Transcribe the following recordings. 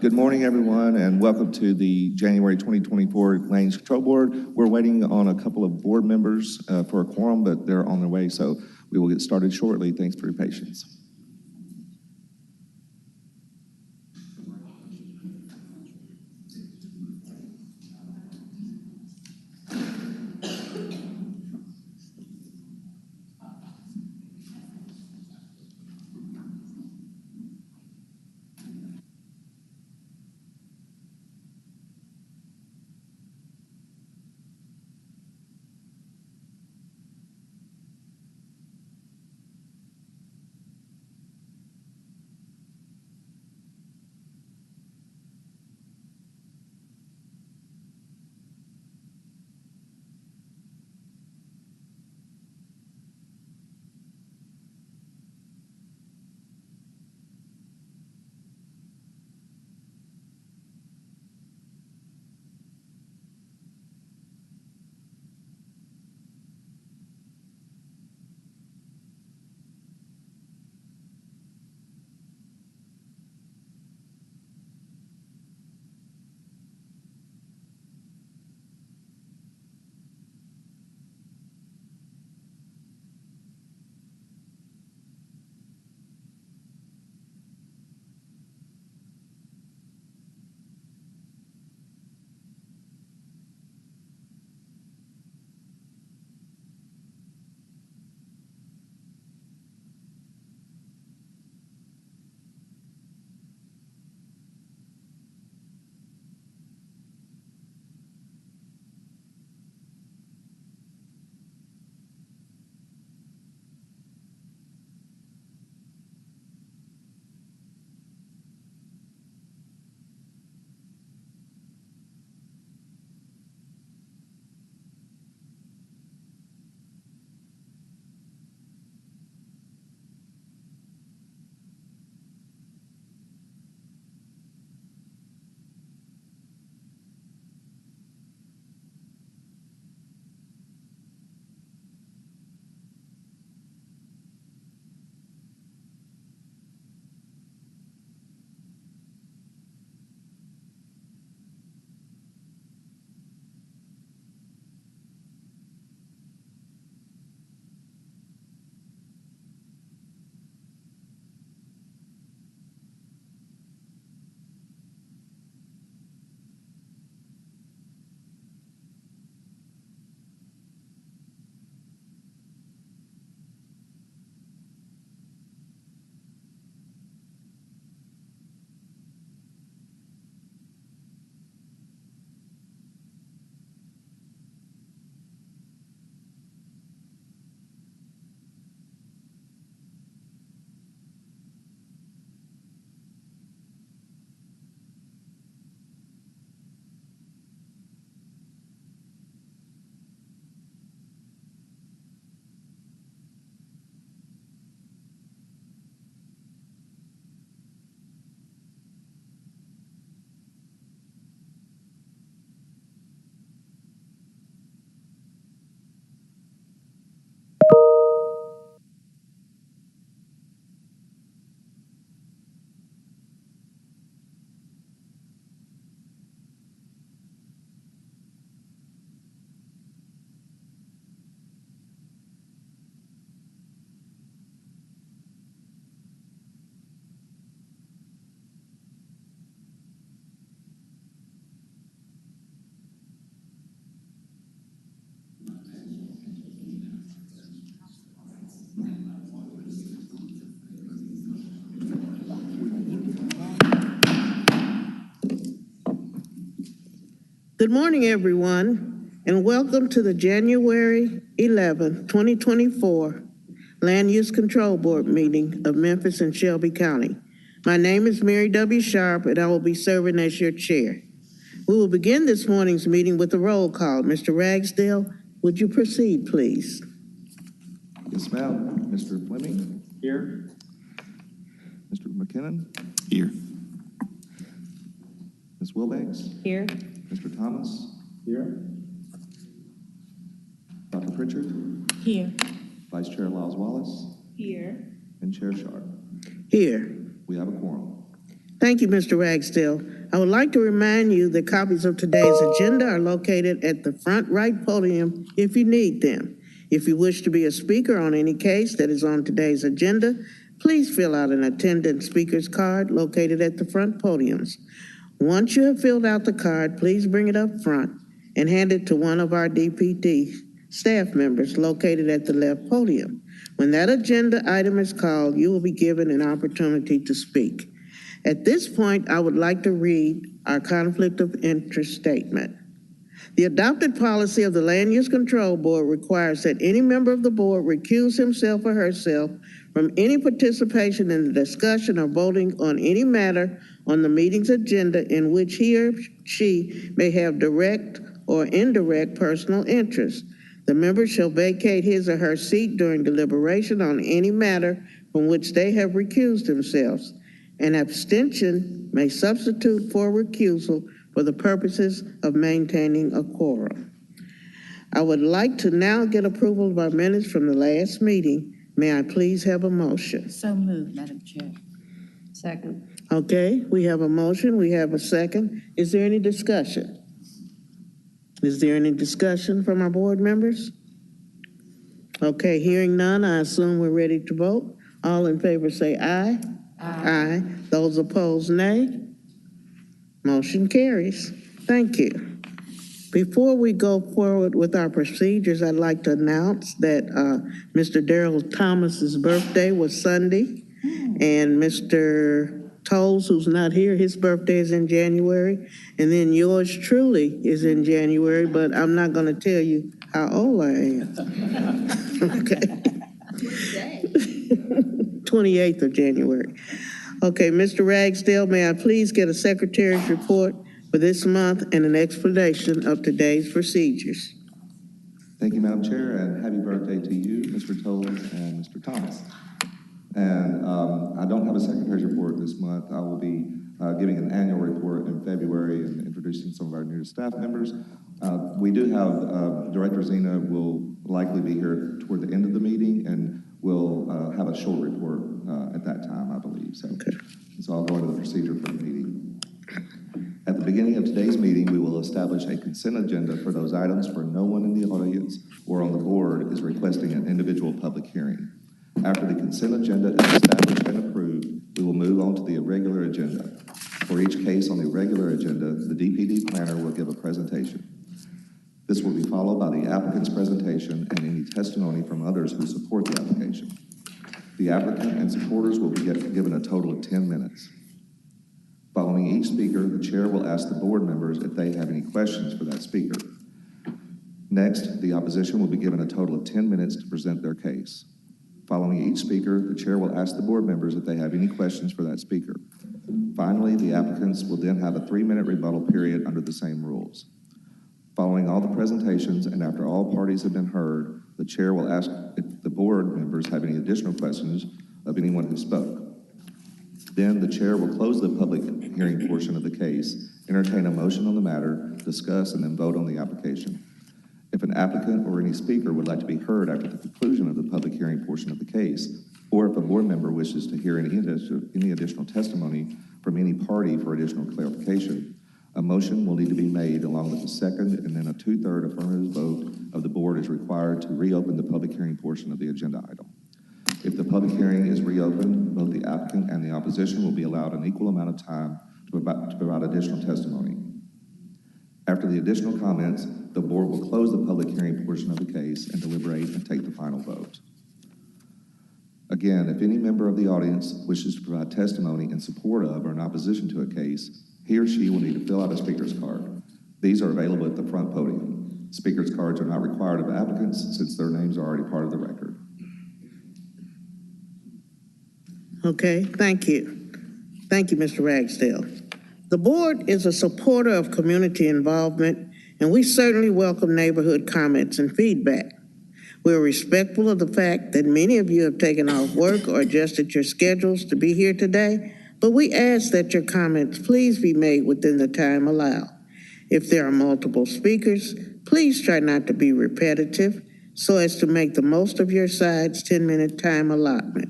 Good morning, everyone, and welcome to the January 2024 Land Use Control Board. We're waiting on a couple of board members for a quorum, but they're on their way, so we will get started shortly. Thanks for your patience. Good morning, everyone, and welcome to the January 11, 2024 Land Use Control Board meeting of Memphis and Shelby County. My name is Mary W. Sharp, and I will be serving as your chair. We will begin this morning's meeting with a roll call. Mr. Ragsdale, would you proceed, please? Yes, ma'am. Mr. Fleming? Here. Mr. McKinnon? Here. Ms. Wilbanks? Here. Mr. Thomas? Here. Dr. Pritchard? Here. Vice Chair Lyles Wallace? Here. And Chair Sharp. Here. We have a quorum. Thank you, Mr. Ragsdale. I would like to remind you that copies of today's agenda are located at the front right podium if you need them. If you wish to be a speaker on any case that is on today's agenda, please fill out an attendant speaker's card located at the front podiums. Once you have filled out the card, please bring it up front and hand it to one of our DPD staff members located at the left podium. When that agenda item is called, you will be given an opportunity to speak. At this point, I would like to read our conflict of interest statement. The adopted policy of the Land Use Control Board requires that any member of the board recuse himself or herself from any participation in the discussion or voting on any matter on the meeting's agenda in which he or she may have direct or indirect personal interest. The member shall vacate his or her seat during deliberation on any matter from which they have recused themselves. An abstention may substitute for recusal for the purposes of maintaining a quorum. I would like to now get approval of our minutes from the last meeting. May I please have a motion? So moved, Madam Chair. Second. Okay, we have a motion, we have a second. Is there any discussion? Is there any discussion from our board members? Okay, hearing none, I assume we're ready to vote. All in favor say aye. Aye. Those opposed, nay. Motion carries. Thank you. Before we go forward with our procedures, I'd like to announce that Mr. Darrell Thomas's birthday was Sunday, and Mr. Tolles, who's not here, his birthday is in January, and then yours truly is in January, but I'm not going to tell you how old I am. Okay. 28th of January. Okay, Mr. Ragsdale, may I please get a secretary's report for this month and an explanation of today's procedures? Thank you, Madam Chair, and happy birthday to you, Mr. Tolles and Mr. Thomas. And I don't have a secretary's report this month. I will be giving an annual report in February and introducing some of our new staff members. We do have Director Zena will likely be here toward the end of the meeting, and we'll have a short report at that time, I believe. So, Okay. So I'll go into the procedure for the meeting. At the beginning of today's meeting, we will establish a consent agenda for those items where no one in the audience or on the board is requesting an individual public hearing. After the consent agenda is established and approved, we will move on to the irregular agenda. For each case on the irregular agenda, the DPD planner will give a presentation. This will be followed by the applicant's presentation and any testimony from others who support the application. The applicant and supporters will be given a total of 10 minutes. Following each speaker, the chair will ask the board members if they have any questions for that speaker. Next, the opposition will be given a total of 10 minutes to present their case. Following each speaker, the chair will ask the board members if they have any questions for that speaker. Finally, the applicants will then have a 3-minute rebuttal period under the same rules. Following all the presentations and after all parties have been heard, the chair will ask if the board members have any additional questions of anyone who spoke. Then the chair will close the public hearing portion of the case, entertain a motion on the matter, discuss, and then vote on the application. If an applicant or any speaker would like to be heard after the conclusion of the public hearing portion of the case, or if a board member wishes to hear any additional testimony from any party for additional clarification, a motion will need to be made along with a second and then a 2/3 affirmative vote of the board is required to reopen the public hearing portion of the agenda item. If the public hearing is reopened, both the applicant and the opposition will be allowed an equal amount of time to provide additional testimony. After the additional comments, the board will close the public hearing portion of the case and deliberate and take the final vote. Again, if any member of the audience wishes to provide testimony in support of or in opposition to a case, he or she will need to fill out a speaker's card. These are available at the front podium. Speaker's cards are not required of applicants since their names are already part of the record. Okay, thank you. Thank you, Mr. Ragsdale. The board is a supporter of community involvement, and we certainly welcome neighborhood comments and feedback. We're respectful of the fact that many of you have taken off work or adjusted your schedules to be here today, but we ask that your comments please be made within the time allowed. If there are multiple speakers, please try not to be repetitive so as to make the most of your side's 10-minute time allotment.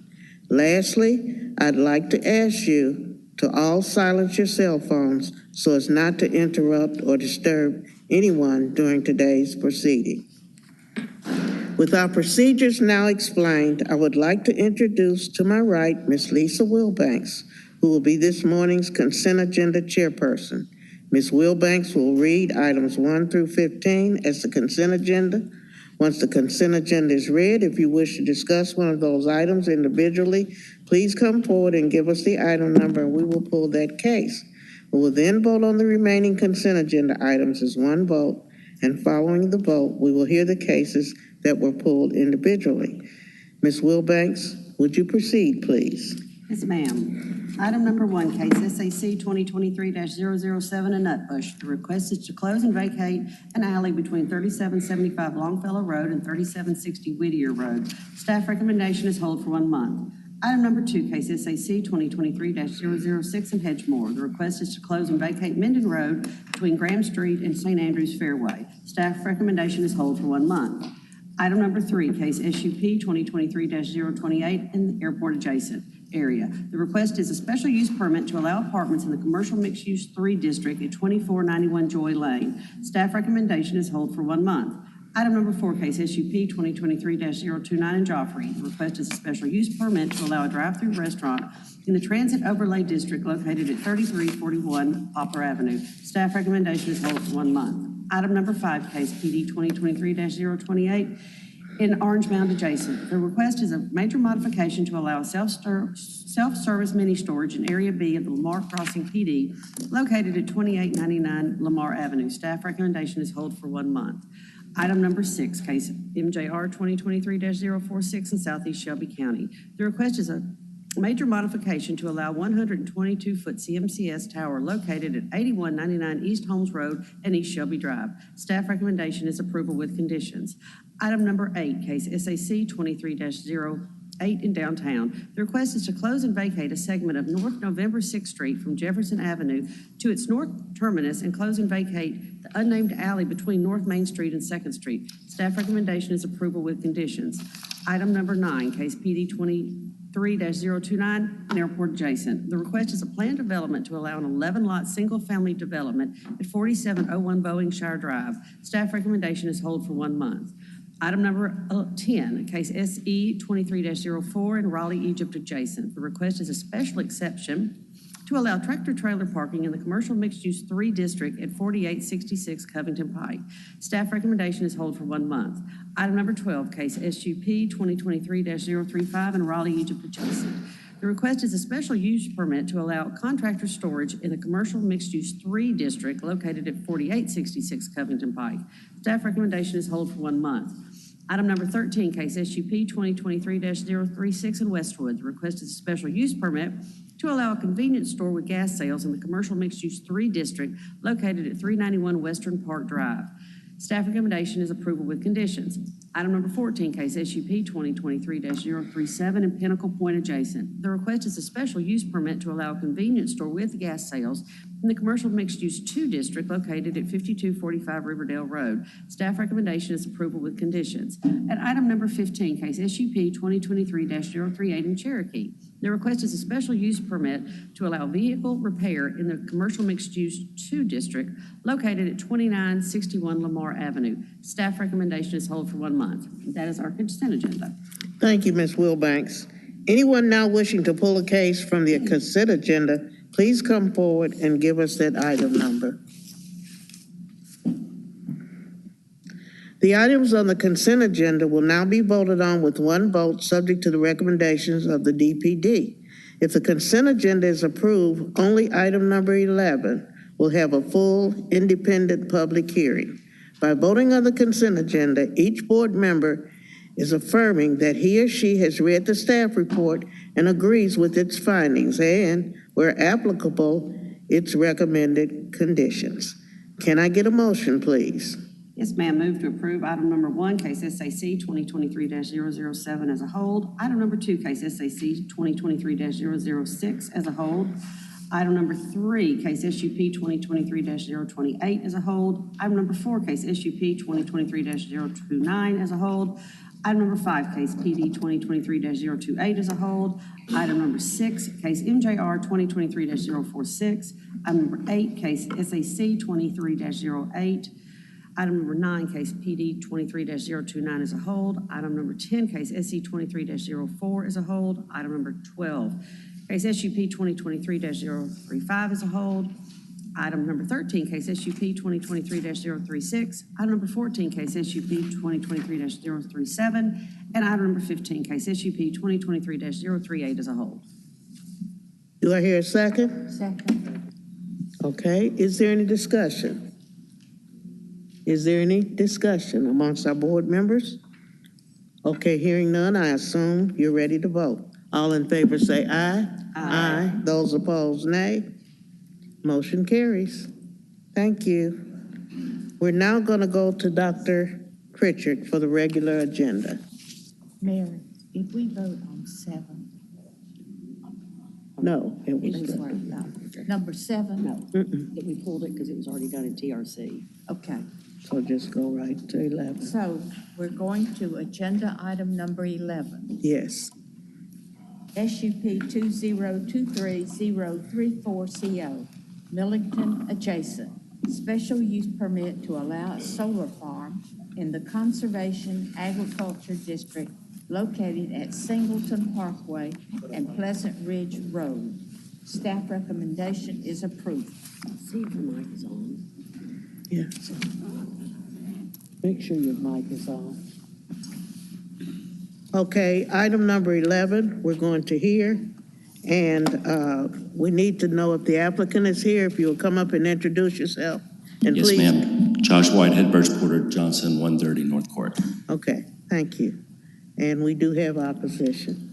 Lastly, I'd like to ask you to all silence your cell phones so as not to interrupt or disturb anyone during today's proceeding. With our procedures now explained, I would like to introduce to my right Ms. Lisa Wilbanks, who will be this morning's consent agenda chairperson. Ms. Wilbanks will read items 1 through 15 as the consent agenda. Once the consent agenda is read, if you wish to discuss one of those items individually, please come forward and give us the item number and we will pull that case. We will then vote on the remaining consent agenda items as one vote, and following the vote, we will hear the cases that were pulled individually. Ms. Wilbanks, would you proceed, please? Yes, ma'am. Item number 1, case SAC 2023-007 in Nutbush. The request is to close and vacate an alley between 3775 Longfellow Road and 3760 Whittier Road. Staff recommendation is hold for 1 month. Item number 2, case SAC 2023-006 in Hedgemore. The request is to close and vacate Minden Road between Graham Street and St. Andrews Fairway. Staff recommendation is hold for 1 month. Item number 3, case SUP 2023-028 in the airport adjacent area. The request is a special use permit to allow apartments in the commercial mixed use 3 district at 2491 Joy Lane. Staff recommendation is hold for 1 month. Item number 4, case SUP 2023-029 in Joffrey. The request is a special use permit to allow a drive-through restaurant in the Transit Overlay District located at 3341 Poplar Avenue. Staff recommendation is hold for 1 month. Item number 5, case PD 2023-028 in Orange Mound adjacent. The request is a major modification to allow self-service mini storage in Area B of the Lamar Crossing PD located at 2899 Lamar Avenue. Staff recommendation is hold for 1 month. Item number 6, case MJR 2023-046 in Southeast Shelby County. The request is a major modification to allow 122-foot CMCS tower located at 8199 East Holmes Road and East Shelby Drive. Staff recommendation is approval with conditions. Item number 8, case SAC 23-08 in downtown. The request is to close and vacate a segment of North November 6th Street from Jefferson Avenue to its north terminus and close and vacate the unnamed alley between North Main Street and 2nd Street. Staff recommendation is approval with conditions. Item number 9, case PD 23-029 in airport adjacent. The request is a planned development to allow an 11-lot single-family development at 4701 Boeing Shire Drive. Staff recommendation is hold for 1 month. Item number 10, case SE 23-04 in Raleigh, Egypt adjacent. The request is a special exception to allow tractor-trailer parking in the commercial mixed-use 3 district at 4866 Covington Pike. Staff recommendation is hold for 1 month. Item number 12, case SUP 2023-035 in Raleigh, Egypt adjacent. The request is a special use permit to allow contractor storage in the commercial mixed-use 3 district located at 4866 Covington Pike. Staff recommendation is hold for 1 month. Item number 13, case SUP 2023-036 in Westwood. The request is a special use permit to allow a convenience store with gas sales in the commercial mixed-use 3 district located at 391 Western Park Drive. Staff recommendation is approval with conditions. Item number 14, case SUP 2023-037 in Pinnacle Point adjacent. The request is a special use permit to allow a convenience store with gas sales in the commercial mixed-use 2 district located at 5245 Riverdale Road. Staff recommendation is approval with conditions. At item number 15, case SUP 2023-038 in Cherokee. The request is a special use permit to allow vehicle repair in the commercial mixed-use 2 district located at 2961 Lamar Avenue. Staff recommendation is hold for 1 month. That is our consent agenda. Thank you, Ms. Wilbanks. Anyone now wishing to pull a case from the consent agenda, please come forward and give us that item number. The items on the consent agenda will now be voted on with 1 vote subject to the recommendations of the DPD. If the consent agenda is approved, only item number 11 will have a full independent public hearing. By voting on the consent agenda, each board member is affirming that he or she has read the staff report and agrees with its findings and, where applicable, its recommended conditions. Can I get a motion, please? Yes, ma'am. Move to approve item number 1, case SAC 2023-007 as a whole. Item number 2, case SAC 2023-006 as a whole. Item number 3, case SUP 2023-028 as a whole. Item number 4, case SUP 2023-029 as a whole. Item number 5, case PD 2023-028 is a hold. Item number 6, case MJR 2023-046. Item number 8, case SAC 23-08. Item number 9, case PD 23-029 is a hold. Item number 10, case SC 23-04 is a hold. Item number 12, case SUP 2023-035 is a hold. Item number 13, case SUP 2023-036. Item number 14, case SUP 2023-037. And item number 15, case SUP 2023-038 is a hold. Do I hear a second? Second. Okay, is there any discussion? Is there any discussion amongst our board members? Okay, hearing none, I assume you're ready to vote. All in favor say aye. Aye. Those opposed, nay. Motion carries. Thank you. We're now going to go to Dr. Pritchard for the regular agenda. Mary, if we vote on 7, No, it was It was not. no. number 7? No, that we pulled it because it was already done in TRC. Okay, So just go right to 11. so we're going to agenda item number 11. Yes. SUP 2023034CO, Millington adjacent. Special use permit to allow a solar farm in the Conservation Agriculture District located at Singleton Parkway and Pleasant Ridge Road. Staff recommendation is approved. See if your mic is on. Yeah. Make sure your mic is on. Okay, item number 11, we're going to hear. And we need to know if the applicant is here, if you'll come up and introduce yourself. And Yes, please. ma'am. Josh Whitehead, Birch Porter Johnson, 130 North Court. Okay, thank you. And we do have opposition.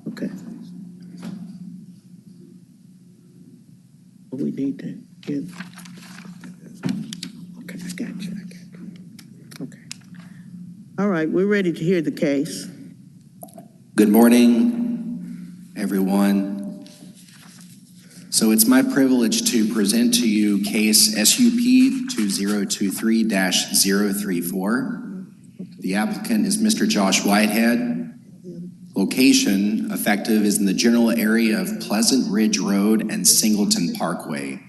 Okay. We need to get, okay, I got you. Okay. All right, we're ready to hear the case. Good morning, everyone. So it's my privilege to present to you case SUP 2023-034. The applicant is Mr. Josh Whitehead. Location effective is in the general area of Pleasant Ridge Road and Singleton Parkway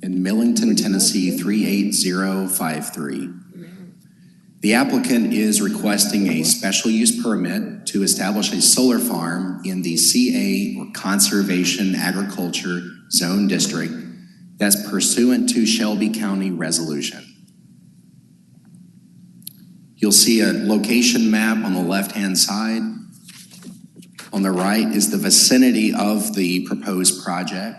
in Millington, Tennessee 38053. The applicant is requesting a special use permit to establish a solar farm in the CA or Conservation Agriculture Zone District that's pursuant to Shelby County Resolution. You'll see a location map on the left-hand side. On the right is the vicinity of the proposed project.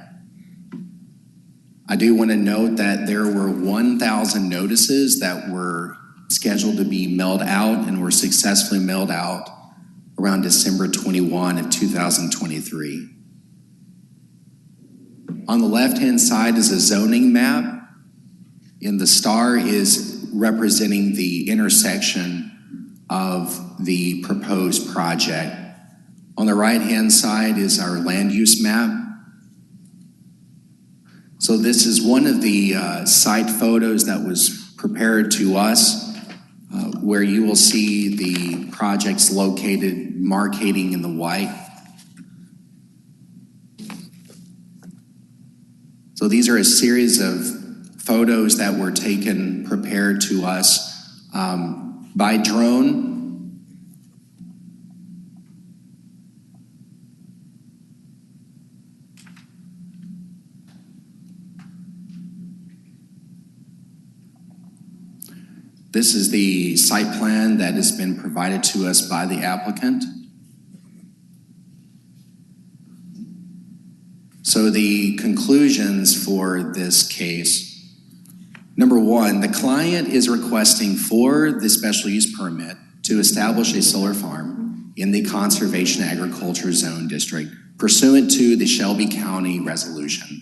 I do want to note that there were 1,000 notices that were scheduled to be mailed out and were successfully mailed out around December 21 of 2023. On the left-hand side is a zoning map, and the star is representing the intersection of the proposed project. On the right-hand side is our land use map. So this is one of the site photos that was prepared to us, where you will see the projects located marking in the white. So these are a series of photos that were taken, prepared to us by drone. This is the site plan that has been provided to us by the applicant. So the conclusions for this case, number one, the client is requesting for the special use permit to establish a solar farm in the Conservation Agriculture Zone District pursuant to the Shelby County Resolution.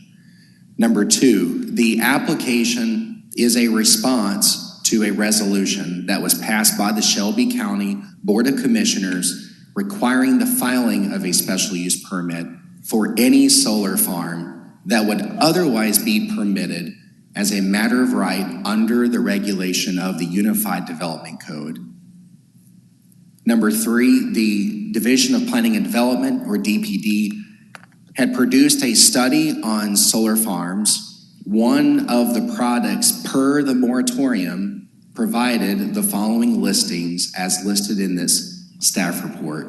Number two, the application is a response to a resolution that was passed by the Shelby County Board of Commissioners requiring the filing of a special use permit for any solar farm that would otherwise be permitted as a matter of right under the regulation of the Unified Development Code. Number 3, the Division of Planning and Development, or DPD, had produced a study on solar farms. One of the products per the moratorium provided the following listings as listed in this staff report.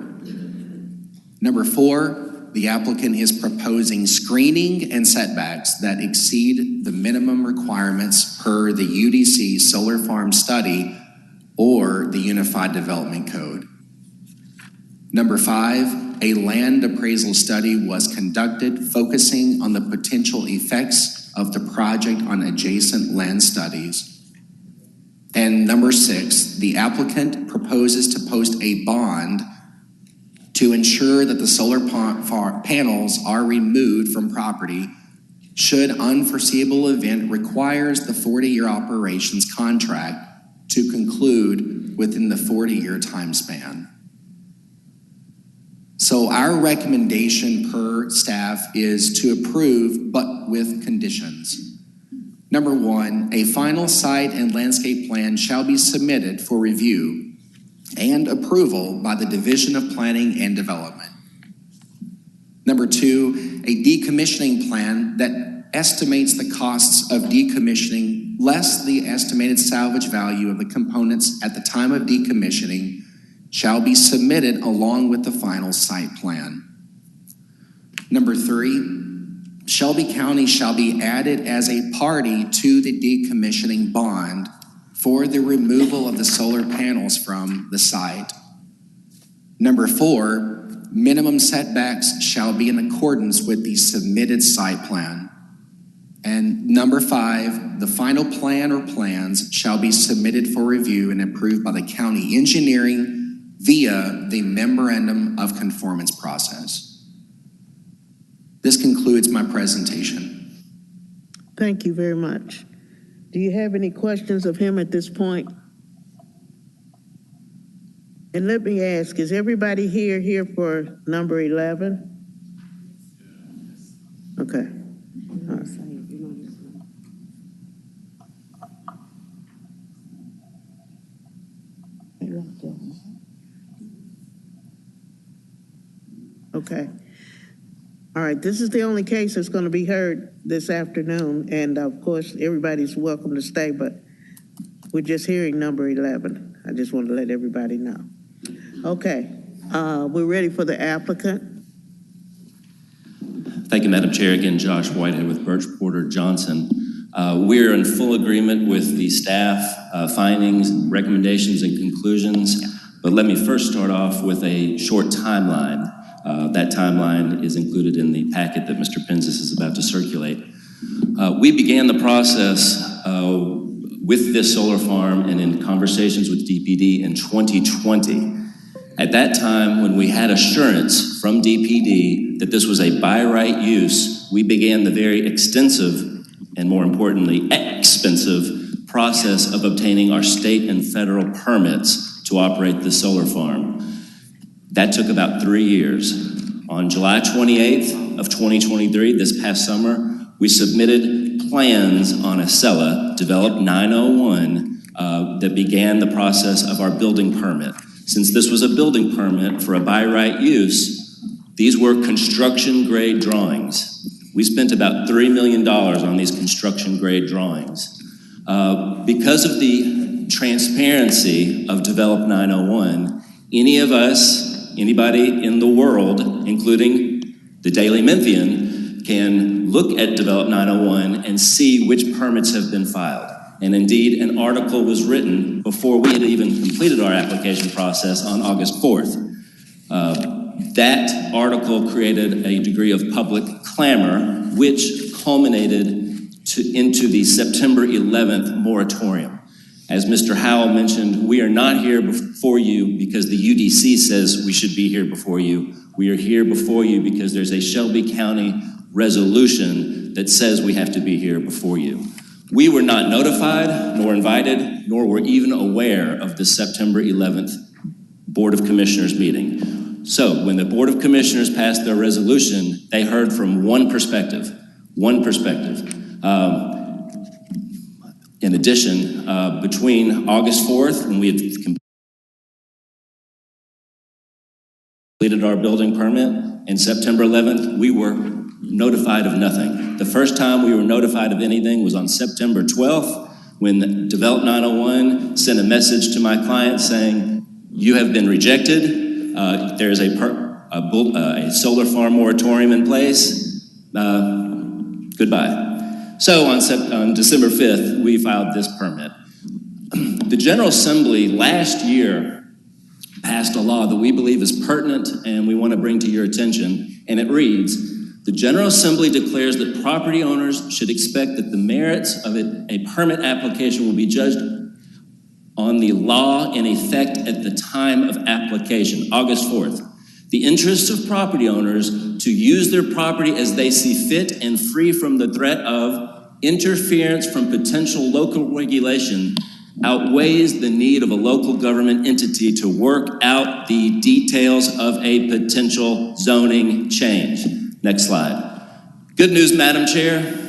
Number 4, the applicant is proposing screening and setbacks that exceed the minimum requirements per the UDC solar farm study or the Unified Development Code. Number 5, a land appraisal study was conducted focusing on the potential effects of the project on adjacent land studies. And number 6, the applicant proposes to post a bond to ensure that the solar panels are removed from property should unforeseeable event requires the 40-year operations contract to conclude within the 40-year time span. So our recommendation per staff is to approve, but with conditions. Number 1, a final site and landscape plan shall be submitted for review and approval by the Division of Planning and Development. Number 2, a decommissioning plan that estimates the costs of decommissioning less the estimated salvage value of the components at the time of decommissioning shall be submitted along with the final site plan. Number 3, Shelby County shall be added as a party to the decommissioning bond for the removal of the solar panels from the site. Number 4, minimum setbacks shall be in accordance with the submitted site plan. And number 5, the final plan or plans shall be submitted for review and approved by the county engineering via the memorandum of conformance process. This concludes my presentation. Thank you very much. Do you have any questions of him at this point? And let me ask, is everybody here for number 11? Okay. All right. Okay. All right, this is the only case that's going to be heard this afternoon, and of course, everybody's welcome to stay, but we're just hearing number 11. I just want to let everybody know. Okay, we're ready for the applicant. Thank you, Madam Chair. Again, Josh Whitehead with Birch Porter Johnson. We're in full agreement with the staff findings, recommendations, and conclusions, but let me first start off with a short timeline. That timeline is included in the packet that Mr. Penzis is about to circulate. We began the process with this solar farm and in conversations with DPD in 2020. At that time, when we had assurance from DPD that this was a by right use, we began the very extensive and, more importantly, expensive process of obtaining our state and federal permits to operate the solar farm. That took about 3 years. On July 28th of 2023, this past summer, we submitted plans on Acela, developed 901, that began the process of our building permit. Since this was a building permit for a by right use, these were construction grade drawings. We spent about $3 million on these construction grade drawings. Because of the transparency of Develop 901, anybody in the world, including the Daily Memphian, can look at Develop 901 and see which permits have been filed. And indeed, an article was written before we had even completed our application process on August 4th. That article created a degree of public clamor, which culminated into the September 11th moratorium. As Mr. Howell mentioned, we are not here before you because the UDC says we should be here before you. We are here before you because there's a Shelby County resolution that says we have to be here before you. We were not notified, nor invited, nor were even aware of the September 11th Board of Commissioners meeting. So when the Board of Commissioners passed their resolution, they heard from one perspective. In addition, between August 4th, when we had completed our building permit, and September 11th, we were notified of nothing. The first time we were notified of anything was on September 12th, when Develop 901 sent a message to my client saying, you have been rejected. There's a solar farm moratorium in place. Goodbye. So on December 5th, we filed this permit. The General Assembly last year passed a law that we believe is pertinent and we want to bring to your attention, and it reads, the General Assembly declares that property owners should expect that the merits of a permit application will be judged on the law in effect at the time of application, August 4th. The interests of property owners to use their property as they see fit and free from the threat of interference from potential local regulation outweighs the need of a local government entity to work out the details of a potential zoning change. Next slide. Good news, Madam Chair.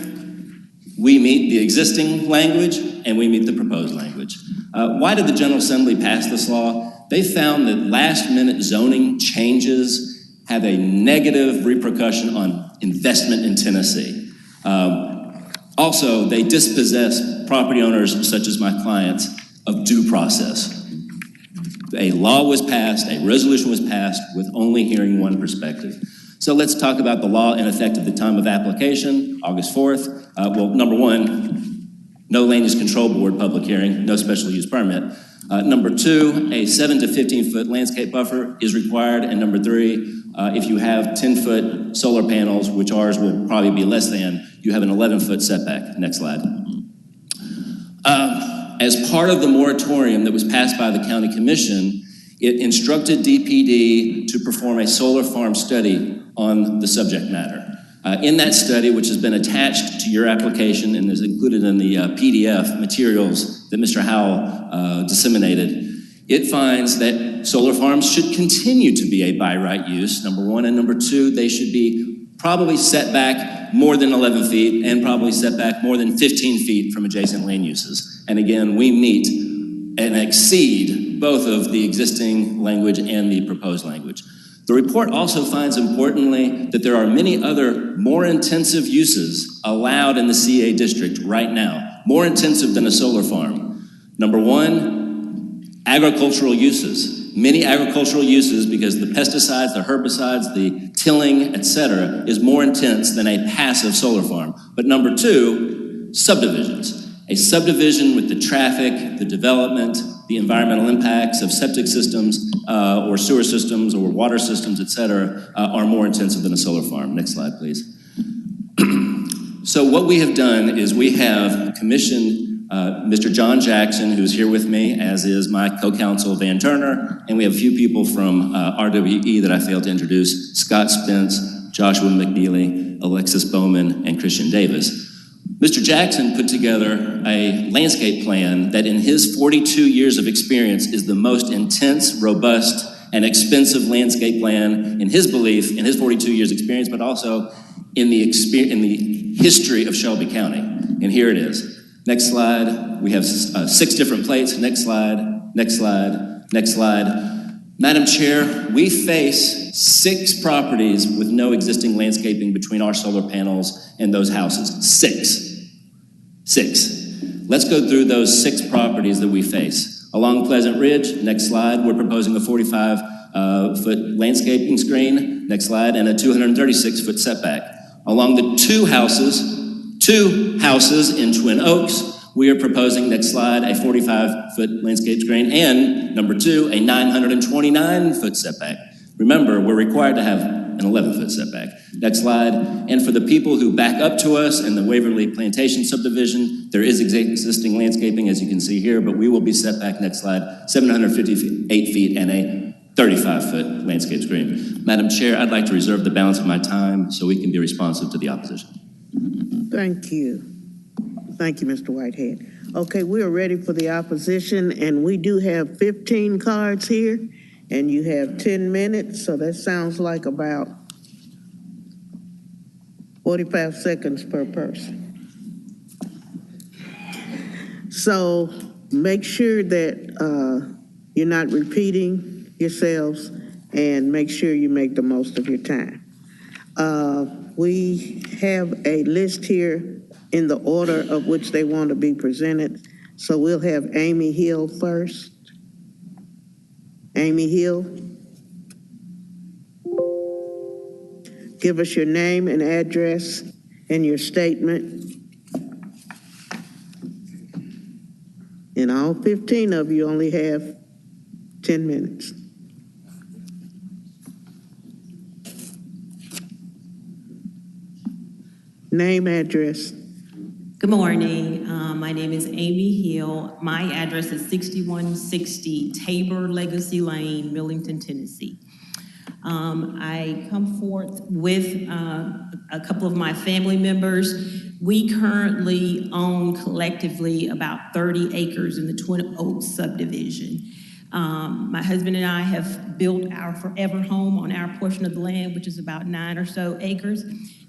We meet the existing language and we meet the proposed language. Why did the General Assembly pass this law? They found that last-minute zoning changes have a negative repercussion on investment in Tennessee. Also, they dispossess property owners, such as my clients, of due process. A law was passed, a resolution was passed with only hearing one perspective. So let's talk about the law in effect at the time of application, August 4th. Well, number one, no land use control board public hearing, no special use permit. Number two, a 7 to 15 foot landscape buffer is required. And number three, if you have 10-foot solar panels, which ours will probably be less than, you have an 11-foot setback. Next slide. As part of the moratorium that was passed by the county commission, it instructed DPD to perform a solar farm study on the subject matter. In that study, which has been attached to your application and is included in the PDF materials that Mr. Howell disseminated, it finds that solar farms should continue to be a by right use, number one, and number two, they should be probably set back more than 11 feet and probably set back more than 15 feet from adjacent land uses. And again, we meet and exceed both of the existing language and the proposed language. The report also finds, importantly, that there are many other more intensive uses allowed in the CA district right now, more intensive than a solar farm. Number one, agricultural uses. Many agricultural uses, because the pesticides, the herbicides, the tilling, etc., is more intense than a passive solar farm. But number two, subdivisions. A subdivision with the traffic, the development, the environmental impacts of septic systems or sewer systems or water systems, et cetera, are more intensive than a solar farm. Next slide, please. So what we have done is we have commissioned Mr. John Jackson, who's here with me, as is my co-counsel, Van Turner, and we have a few people from RWE that I failed to introduce, Scott Spence, Joshua McNeely, Alexis Bowman, and Christian Davis. Mr. Jackson put together a landscape plan that in his 42 years of experience is the most intense, robust, and expensive landscape plan in his belief, in his 42 years experience, but also in the history of Shelby County. And here it is. Next slide. We have 6 different plates. Next slide, next slide, next slide. Madam Chair, we face 6 properties with no existing landscaping between our solar panels and those houses. 6. Let's go through those 6 properties that we face. Along Pleasant Ridge, next slide, we're proposing a 45-foot landscaping screen, next slide, and a 236-foot setback. Along the 2 houses in Twin Oaks, we are proposing, next slide, a 45-foot landscape screen, and number 2, a 929-foot setback. Remember, we're required to have an 11-foot setback. Next slide. And for the people who back up to us in the Waverly Plantation subdivision, there is existing landscaping, as you can see here, but we will be set back, next slide, 758 feet and a 35-foot landscape screen. Madam Chair, I'd like to reserve the balance of my time so we can be responsive to the opposition. Thank you. Thank you, Mr. Whitehead. Okay, we are ready for the opposition, and we do have 15 cards here, and you have 10 minutes, so that sounds like about 45 seconds per person. So make sure that you're not repeating yourselves, and make sure you make the most of your time. We have a list here in the order of which they want to be presented. So we'll have Amy Hill first. Amy Hill. Give us your name and address and your statement. And all 15 of you only have 10 minutes. Name, address. Good morning. My name is Amy Hill. My address is 6160 Tabor Legacy Lane, Millington, Tennessee. I come forth with a couple of my family members. We currently own collectively about 30 acres in the Twin Oaks subdivision. My husband and I have built our forever home on our portion of the land, which is about 9 or so acres.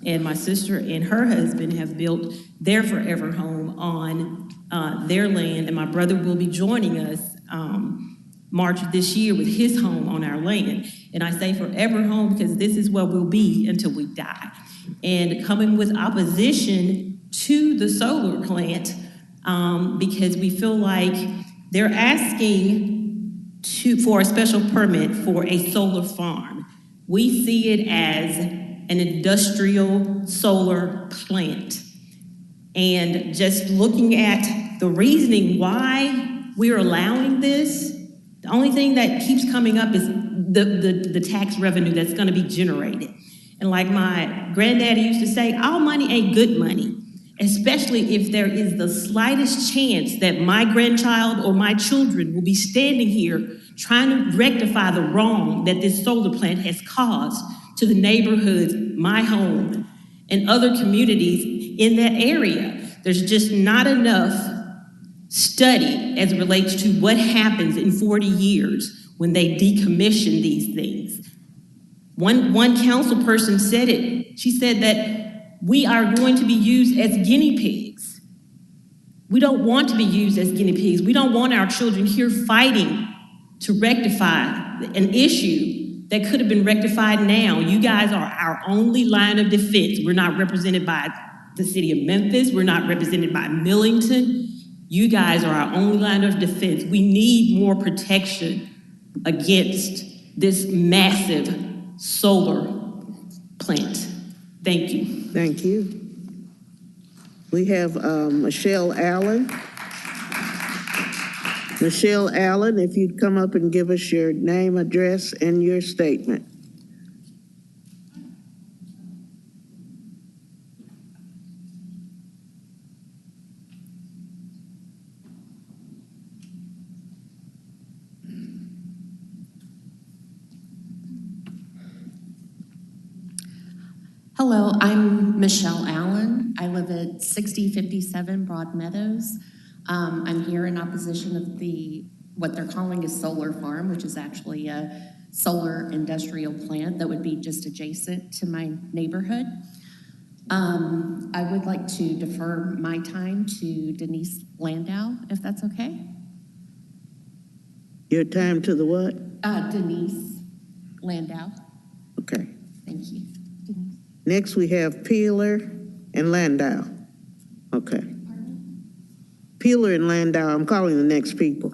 And my sister and her husband have built their forever home on their land. And my brother will be joining us March of this year with his home on our land. And I say forever home because this is where we'll be until we die. And coming with opposition to the solar plant because we feel like they're asking for a special permit for a solar farm. We see it as an industrial solar plant. And just looking at the reasoning why we're allowing this, the only thing that keeps coming up is the tax revenue that's gonna be generated. And like my granddaddy used to say, all money ain't good money, especially if there is the slightest chance that my grandchild or my children will be standing here trying to rectify the wrong that this solar plant has caused to the neighborhoods, my home, and other communities in that area. There's just not enough study as it relates to what happens in 40 years when they decommission these things. One council person said it. She said that we are going to be used as guinea pigs. We don't want to be used as guinea pigs. We don't want our children here fighting to rectify an issue that could have been rectified now. You guys are our only line of defense. We're not represented by the city of Memphis. We're not represented by Millington. You guys are our only line of defense. We need more protection against this massive solar plant. Thank you. Thank you. We have Michelle Allen. Michelle Allen, if you'd come up and give us your name, address, and your statement. Hello, I'm Michelle Allen. I live at 6057 Broad Meadows. I'm here in opposition of what they're calling a solar farm, which is actually a solar industrial plant that would be just adjacent to my neighborhood. I would like to defer my time to Denise Landau, if that's okay. Your time to the what? Denise Landau. Okay. Thank you. Denise. Next, we have Peeler and Landau. Okay. Peeler and Landau, I'm calling the next people.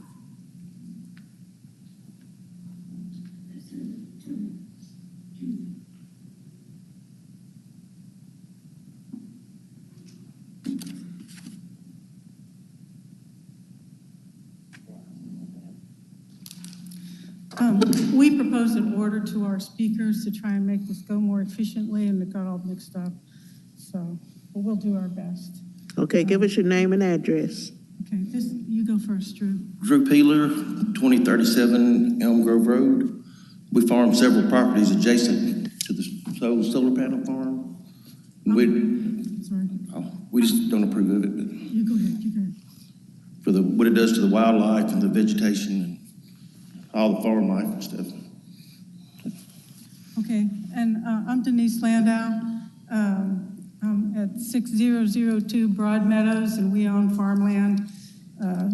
We proposed an order to our speakers to try and make this go more efficiently, and it got all mixed up. So, but we'll do our best. Okay, give us your name and address. Okay, you go first, Drew. Drew Peeler, 2037 Elm Grove Road. We farm several properties adjacent to the solar panel farm. We just don't approve of it, but You go ahead, you go ahead. for what it does to the wildlife and the vegetation. all the farm life and stuff. Okay, and I'm Denise Landau. I'm at 6002 Broad Meadows, and we own farmland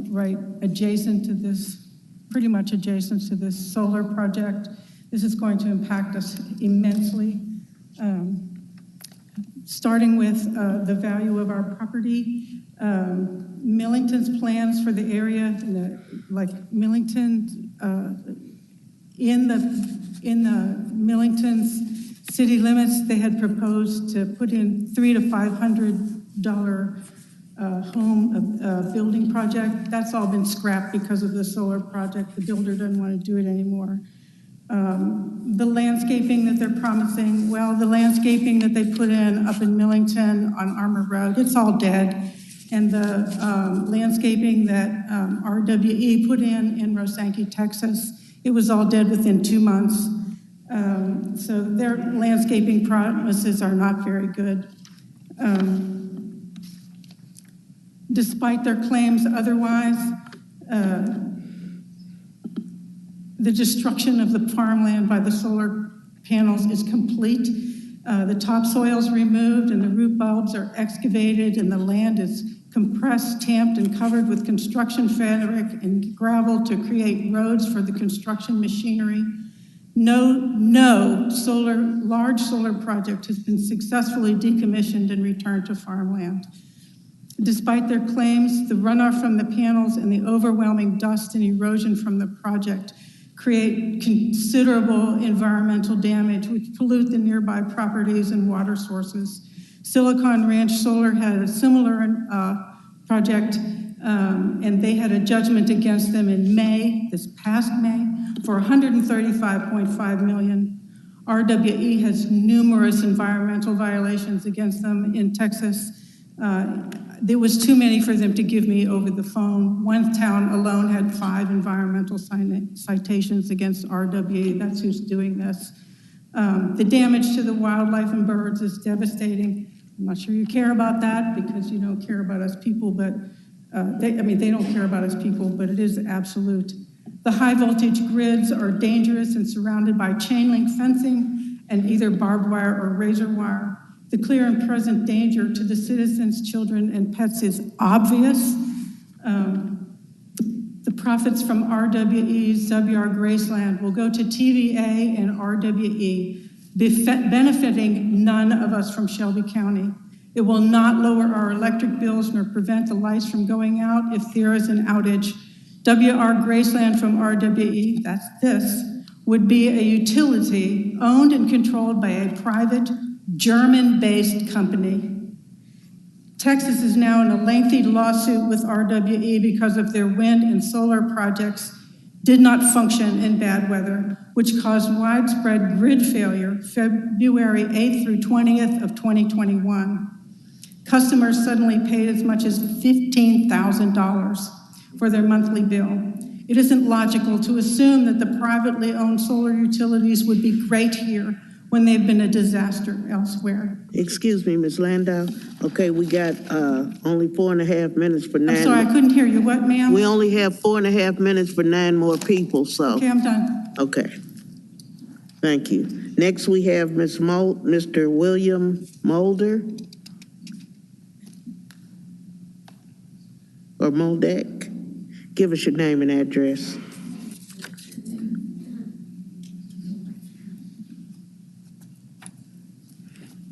right adjacent to this, pretty much adjacent to this solar project. This is going to impact us immensely. Starting with the value of our property, Millington's plans for the area, like Millington, in the Millington's city limits, they had proposed to put in $300 to $500 home building project. That's all been scrapped because of the solar project. The builder doesn't want to do it anymore. The landscaping that they're promising, well, the landscaping that they put in up in Millington on Armour Road, it's all dead. And the landscaping that RWE put in Rosanke, Texas, it was all dead within 2 months. So their landscaping promises are not very good. Despite their claims otherwise, the destruction of the farmland by the solar panels is complete. The topsoil is removed and the root bulbs are excavated and the land is compressed, tamped, and covered with construction fabric and gravel to create roads for the construction machinery. No large solar project has been successfully decommissioned and returned to farmland. Despite their claims, the runoff from the panels and the overwhelming dust and erosion from the project create considerable environmental damage, which pollute the nearby properties and water sources. Silicon Ranch Solar had a similar project, and they had a judgment against them in May, this past May, for $135.5 million. RWE has numerous environmental violations against them in Texas. There was too many for them to give me over the phone. One town alone had 5 environmental citations against RWE. That's who's doing this. The damage to the wildlife and birds is devastating. I'm not sure you care about that because you don't care about us people, but they don't care about us people, but it is absolute. The high voltage grids are dangerous and surrounded by chain link fencing and either barbed wire or razor wire. The clear and present danger to the citizens, children, and pets is obvious. The profits from RWE's WR Graceland will go to TVA and RWE, benefiting none of us from Shelby County. It will not lower our electric bills nor prevent the lights from going out if there is an outage. WR Graceland from RWE, that's this, would be a utility owned and controlled by a private German-based company. Texas is now in a lengthy lawsuit with RWE because of their wind and solar projects did not function in bad weather, which caused widespread grid failure February 8th through 20th of 2021. Customers suddenly paid as much as $15,000 for their monthly bill. It isn't logical to assume that the privately owned solar utilities would be great here when they've been a disaster elsewhere. Excuse me, Ms. Landau. Okay, we got only 4.5 minutes for 9. I'm sorry, I couldn't hear you. What, ma'am? We only have 4.5 minutes for 9 more people, so. Okay, I'm done. Okay. Thank you. Next, we have Mr. William Mulder. Or Moldek. Give us your name and address.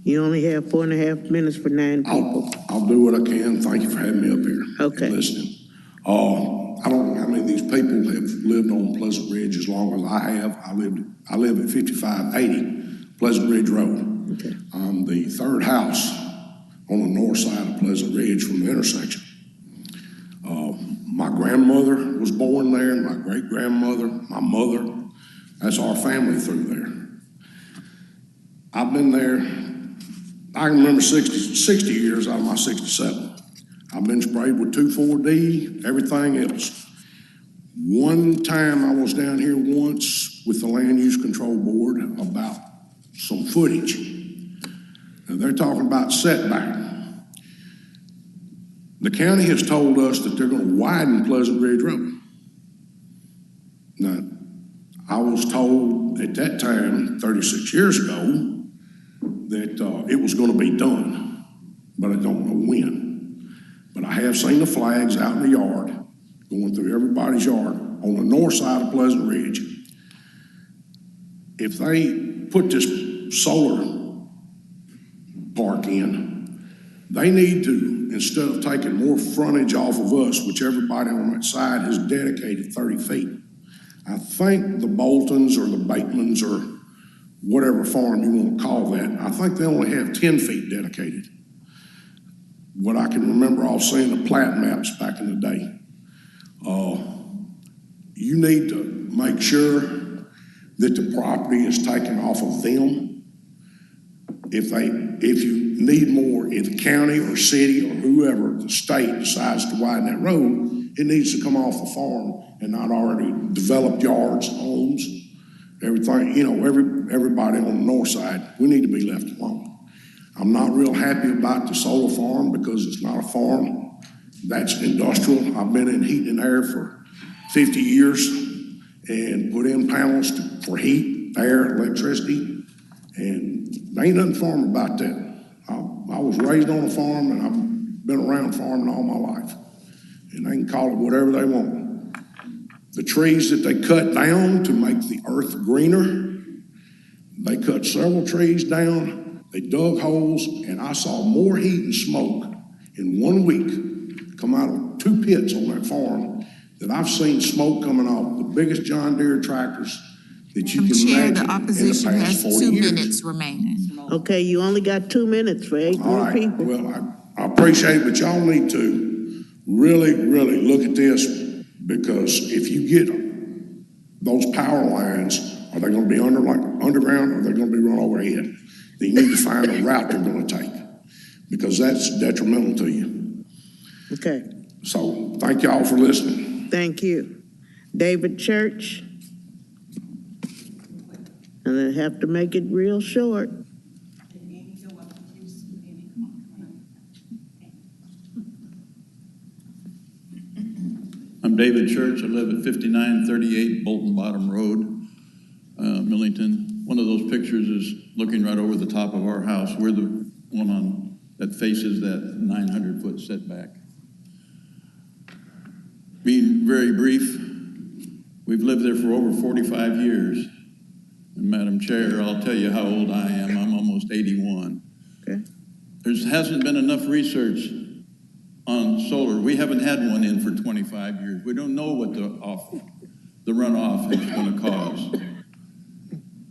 You only have 4.5 minutes for 9 people. I'll do what I can. Thank you for having me up here. Okay. And listening. I don't know how many of these people have lived on Pleasant Ridge as long as I have. I live at 5580 Pleasant Ridge Road. Okay. I'm the third house on the north side of Pleasant Ridge from the intersection. My grandmother was born there, and my great-grandmother, my mother. That's our family through there. I've been there, I can remember 60 years out of my 67. I've been sprayed with 2,4-D, everything else. One time I was down here once with the Land Use Control Board about some footage. And they're talking about setback. The county has told us that they're going to widen Pleasant Ridge Road. Now, I was told at that time, 36 years ago, that it was going to be done, but I don't know when. But I have seen the flags out in the yard, going through everybody's yard on the north side of Pleasant Ridge. If they put this solar park in, they need to, instead of taking more frontage off of us, which everybody on that side has dedicated 30 feet, I think the Boltons or the Batemans or whatever farm you want to call that, I think they only have 10 feet dedicated. What I can remember off seeing the plat maps back in the day. You need to make sure that the property is taken off of them. If you need more, if the county or city or whoever, the state decides to widen that road, it needs to come off the farm and not already developed yards, homes, everything, everybody on the north side, we need to be left alone. I'm not real happy about the solar farm because it's not a farm. That's industrial. I've been in heat and air for 50 years and put in panels for heat, air, electricity, and there ain't nothing farm about that. I was raised on a farm and I've been around farming all my life. And they can call it whatever they want. The trees that they cut down to make the earth greener, they cut several trees down, they dug holes, and I saw more heat and smoke in 1 week come out of 2 pits on that farm that I've seen smoke coming off the biggest John Deere tractors that you can Chair, imagine the opposition in the has past 40 2 years. minutes remaining. Okay, you only got 2 minutes for 8 All more right, people. well, I appreciate it, but y'all need to really, really look at this, because if you get those power lines, are they gonna be underground, or are they gonna be run overhead? You need to find a route they're gonna take, because that's detrimental to you. Okay, So, thank y'all for listening. thank you. David Church. And I have to make it real short. I'm David Church. I live at 5938 Bolton Bottom Road, Millington. One of those pictures is looking right over the top of our house. We're the one that faces that 900-foot setback. Being very brief, we've lived there for over 45 years. And Madam Chair, I'll tell you how old I am. I'm almost 81. Okay. There hasn't been enough research on solar. We haven't had one in for 25 years. We don't know what the runoff is going to cause.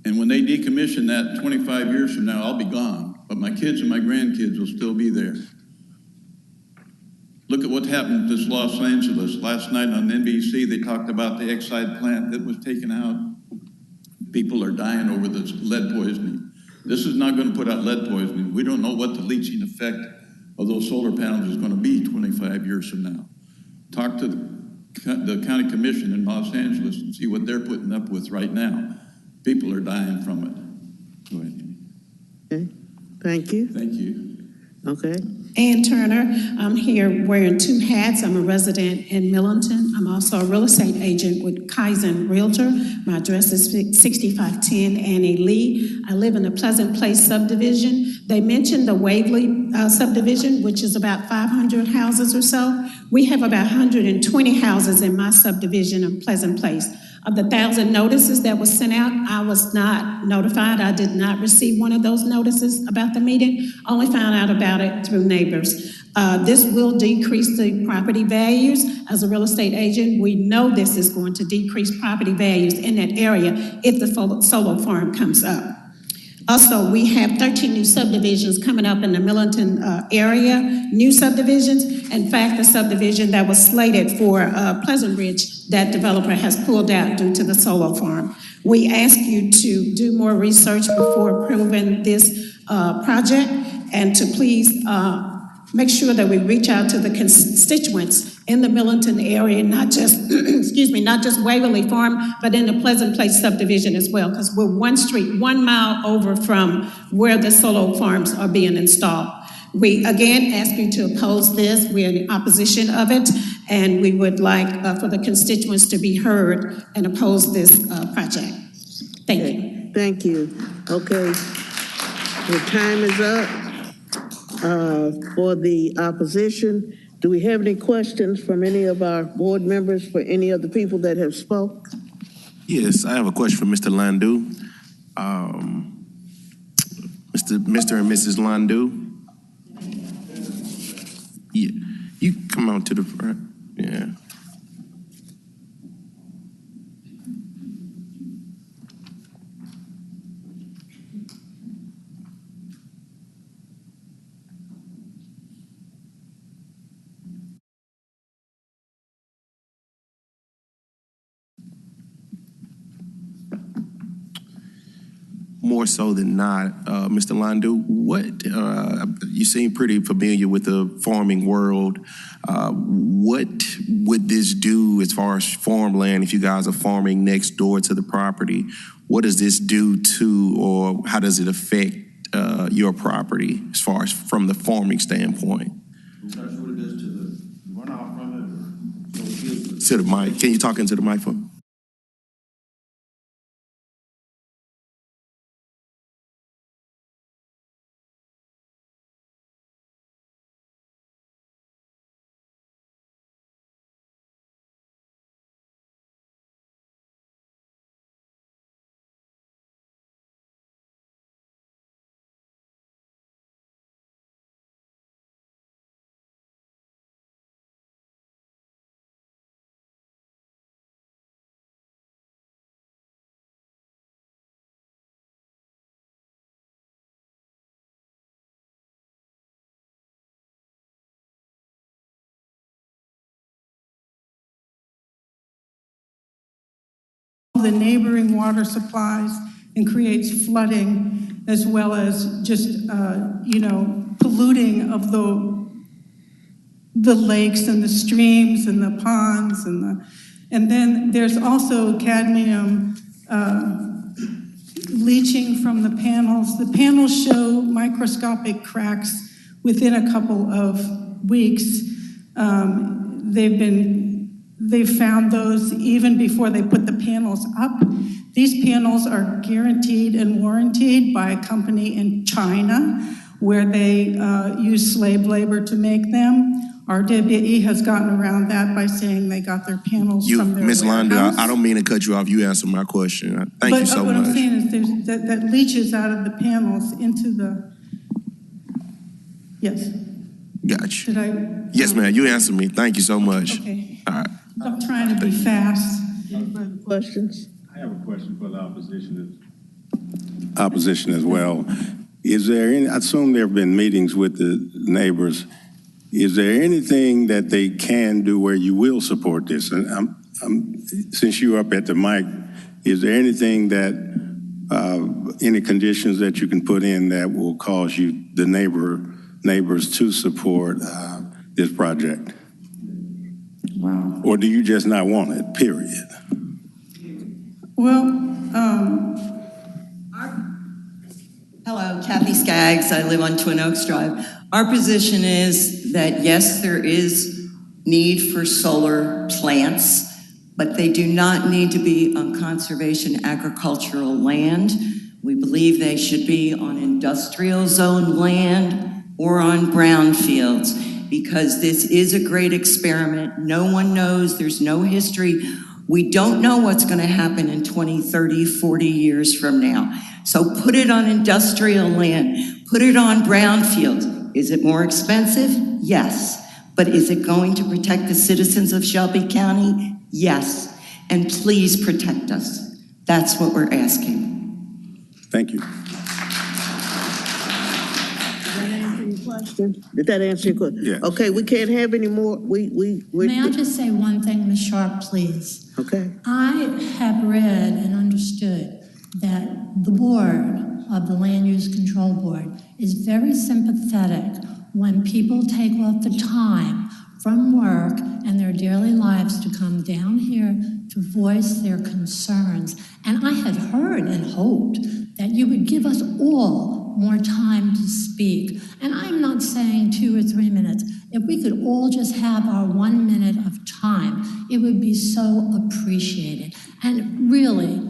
And when they decommission that 25 years from now, I'll be gone. But my kids and my grandkids will still be there. Look at what happened to Los Angeles. Last night on NBC, they talked about the Exide plant that was taken out. People are dying over this lead poisoning. This is not going to put out lead poisoning. We don't know what the leaching effect of those solar panels is going to be 25 years from now. Talk to the county commission in Los Angeles and see what they're putting up with right now. People are dying from it. Go ahead. Okay, thank you. Thank you. Okay. Ann Turner. I'm here wearing 2 hats. I'm a resident in Millington. I'm also a real estate agent with Kaizen Realtor. My address is 6510 Annie Lee. I live in the Pleasant Place subdivision. They mentioned the Waverly subdivision, which is about 500 houses or so. We have about 120 houses in my subdivision in Pleasant Place. Of the 1,000 notices that was sent out, I was not notified. I did not receive one of those notices about the meeting. Only found out about it through neighbors. This will decrease the property values. As a real estate agent, we know this is going to decrease property values in that area if the solar farm comes up. Also, we have 13 new subdivisions coming up in the Millington area, new subdivisions. In fact, the subdivision that was slated for Pleasant Ridge, that developer has pulled out due to the solar farm. We ask you to do more research before approving this project, and to please make sure that we reach out to the constituents in the Millington area, not just, excuse me, not just Waverly Farm, but in the Pleasant Place subdivision as well, because we're 1 street, 1 mile over from where the solar farms are being installed. We again ask you to oppose this. We're in opposition of it, And we would like for the constituents to be heard and oppose this project. Thank you. Thank you. Okay, the time is up for the opposition. Do we have any questions from any of our board members for any of the people that have spoke? Yes, I have a question for Mr. Landu. Mr. and Mrs. Landu. Yeah, you come on to the front. Yeah. More so than not, Mr. Landu, you seem pretty familiar with the farming world. What would this do as far as farmland if you guys are farming next door to the property? What does this do to, or how does it affect your property as far as from the farming standpoint? That's what it does to the runoff from it, or To the mic. Can you talk into the microphone? The neighboring water supplies and creates flooding as well as just, polluting of the lakes and the streams and the ponds and then there's also cadmium leaching from the panels. The panels show microscopic cracks within a couple of weeks. They've found those even before they put the panels up. These panels are guaranteed and warranted by a company in China where they use slave labor to make them. RWE has gotten around that by saying they got their panels from their Ms. Landu, warehouse. I don't mean to cut you off. You answered my question. Thank you so But what much. I'm saying is that leaches out of the panels into the, yes. Gotcha. Did I? Yes, ma'am. You answered me. Thank you so much. Okay. All right. I'm trying to be fast. Any further questions? I have a question for the opposition. Opposition as well. Is there any, I assume there have been meetings with the neighbors. Is there anything that they can do where you will support this? And since you're up at the mic, is there anything that, any conditions that you can put in that will cause you, the neighbors to support this project? Wow. Or do you just not want it, period? Well, Hello, Kathy Skaggs. I live on Twin Oaks Drive. Our position is that yes, there is need for solar plants, but they do not need to be on conservation agricultural land. We believe they should be on industrial zone land or on brownfields, because this is a great experiment. No one knows, there's no history. We don't know what's going to happen in 20, 30, 40 years from now. So put it on industrial land, put it on brownfields. Is it more expensive? Yes. But is it going to protect the citizens of Shelby County? Yes. And please protect us. That's what we're asking. Thank you. Did that answer your question? Yes. Okay, we can't have any more. May I just say one thing, Ms. Sharp, please? Okay. I have read and understood that the board of the Land Use Control Board is very sympathetic when people take off the time from work and their daily lives to come down here to voice their concerns. And I had heard and hoped that you would give us all more time to speak. And I'm not saying 2 or 3 minutes. If we could all just have our 1 minute of time, it would be so appreciated. And really,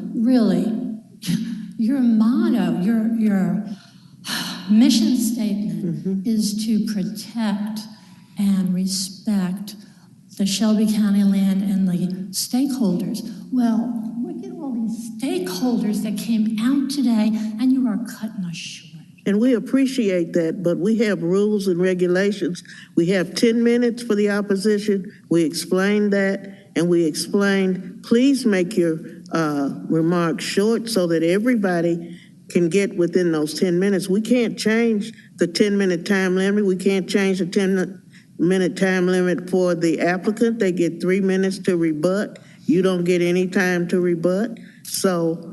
your motto, your mission statement is to protect and respect the Shelby County land and the stakeholders. Well, look at all these stakeholders that came out today, and you are cutting us short. And we appreciate that, but we have rules and regulations. We have 10 minutes for the opposition. We explained that, and we explained, please make your remarks short so that everybody can get within those 10 minutes. We can't change the 10-minute time limit. We can't change the 10-minute time limit for the applicant. They get 3 minutes to rebut. You don't get any time to rebut. So,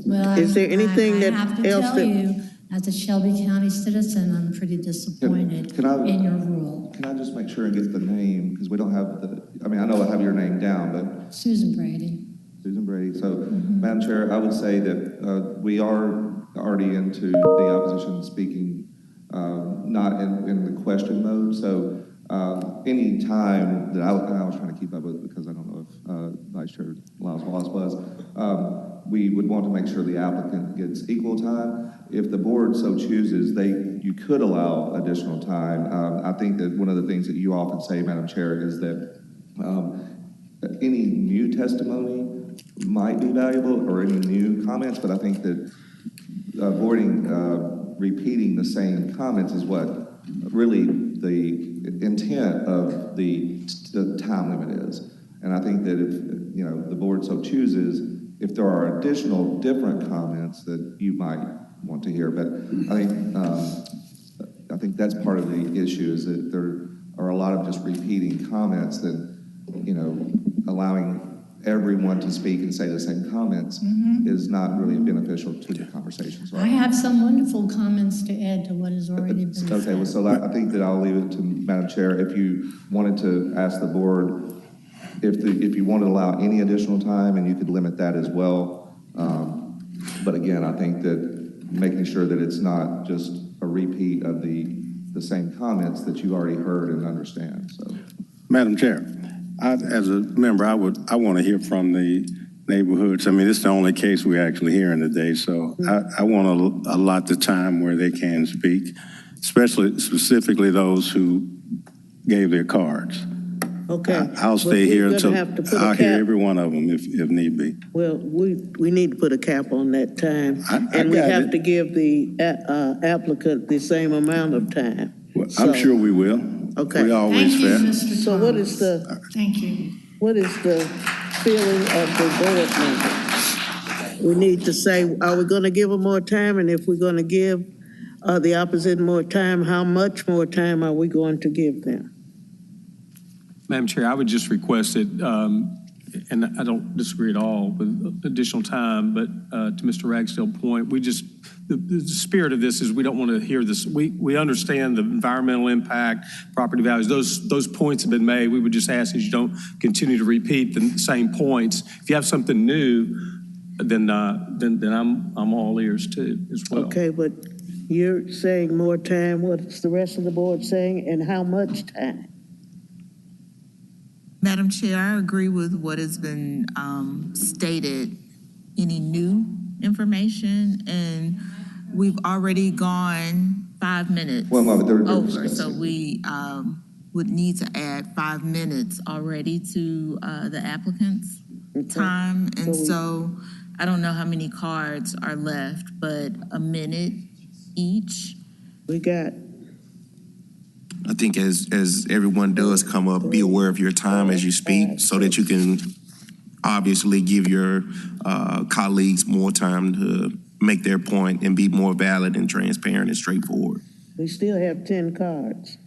Well, is there anything I that have to else tell that- you, as a Shelby County citizen, I'm pretty disappointed in your rule. Can I just make sure and get the name, because we don't have the, I mean, I know I have your name down, but Susan Brady. Susan Brady. So, Madam Chair, I would say that we are already into the opposition speaking, not in the question mode. So, any time that I was trying to keep up with, because I don't know if Vice Chair Lyles Wallace was, we would want to make sure the applicant gets equal time. If the board so chooses, you could allow additional time. I think that one of the things that you often say, Madam Chair, is that any new testimony might be valuable or any new comments, but I think that avoiding repeating the same comments is what really the intent of the time limit is. And I think that if the board so chooses, if there are additional different comments that you might want to hear, but I think that's part of the issue, is that there are a lot of just repeating comments that, allowing everyone to speak and say the same comments is not really beneficial to the conversation. So I have some wonderful comments to add to what has already been said. okay, well, so I think that I'll leave it to Madam Chair. If you wanted to ask the board if you want to allow any additional time, and you could limit that as well. But again, I think that making sure that it's not just a repeat of the same comments that you already heard and understand. So, Madam Chair, as a member, I want to hear from the neighborhoods. I mean, this is the only case we're actually hearing today, so I want to allot the time where they can speak, specifically those who gave their cards. Okay. I'll stay here until I'll hear cap. every one of them if need be. Well, we need to put a cap on that time. I And we got have it. to give the applicant the same amount of time. Well, I'm sure we will. Okay. We always Thank you, fair. Mr. So what is Thank you. what is the feeling of the board members? We need to say, are we going to give them more time? And if we're going to give the opposite more time, how much more time are we going to give them? Madam Chair, I would just request that, and I don't disagree at all with additional time, but to Mr. Ragsdale's point, the spirit of this is we don't want to hear this. We understand the environmental impact, property values, those points have been made. We would just ask that you don't continue to repeat the same points. If you have something new, then I'm all ears too as well. Okay, but you're saying more time. What's the rest of the board saying, and how much time? Madam Chair, I agree with what has been stated. Any new information, and we've already gone 5 minutes over, so we would need to add 5 minutes already to the applicant's time, and so I don't know how many cards are left, but a minute each. We got. I think as everyone does come up, be aware of your time as you speak so that you can obviously give your colleagues more time to make their point and be more valid and transparent and straightforward. We still have 10 cards.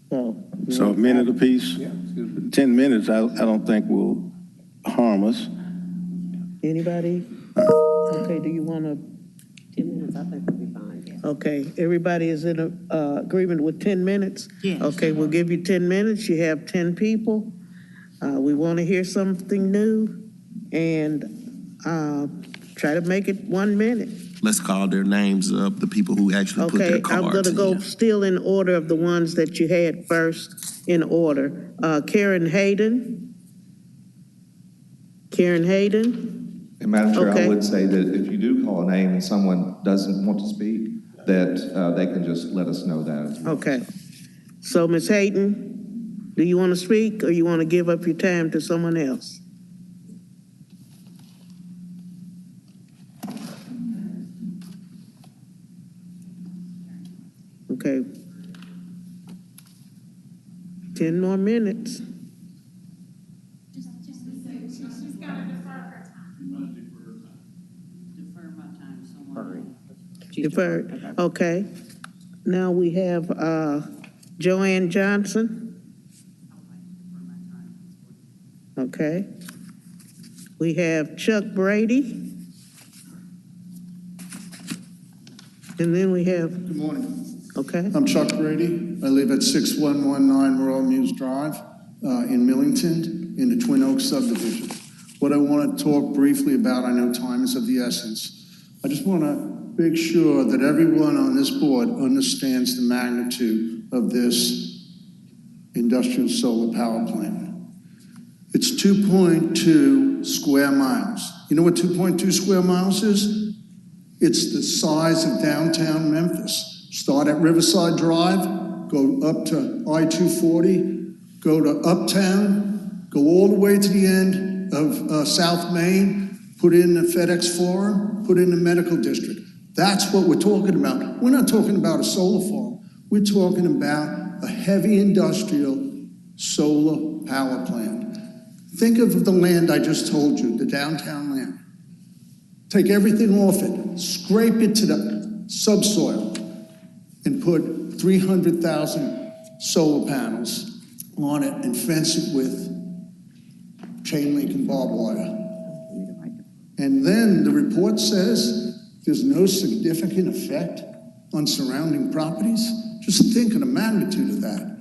So a minute apiece? 10 minutes, I don't think will harm us. Anybody? Okay, do you want to? 10 minutes, I think would be fine. Okay, everybody is in agreement with 10 minutes? Yes. Okay, we'll give you 10 minutes. You have 10 people. We want to hear something new, and try to make it 1 minute. let's call their names up, the people who actually put their Okay, cards I'm gonna in. go still in order of the ones that you had first in order. Karen Hayden. Karen Hayden, And Madam Chair, I Okay. would say that if you do call a name and someone doesn't want to speak, that they can just let us know that as well. okay. So Ms. Hayden, do you want to speak or you want to give up your time to someone else? Okay. 10 more minutes. Deferred, okay. Now we have Joanne Johnson. Okay. We have Chuck Brady. And then we have, Good morning. okay, I'm Chuck Brady. I live at 6119 Royal Muse Drive in Millington in the Twin Oaks subdivision. What I want to talk briefly about, I know time is of the essence. I just want to make sure that everyone on this board understands the magnitude of this industrial solar power plant. It's 2.2 square miles. You know what 2.2 square miles is? It's the size of downtown Memphis. Start at Riverside Drive, go up to I-240, go to Uptown, go all the way to the end of South Main, put in the FedEx Forum, put in the medical district. That's what we're talking about. We're not talking about a solar farm. We're talking about a heavy industrial solar power plant. Think of the land I just told you, the downtown land. Take everything off it, scrape it to the subsoil, and put 300,000 solar panels on it and fence it with chain link and barbed wire. And then the report says there's no significant effect on surrounding properties. Just think of the magnitude of that.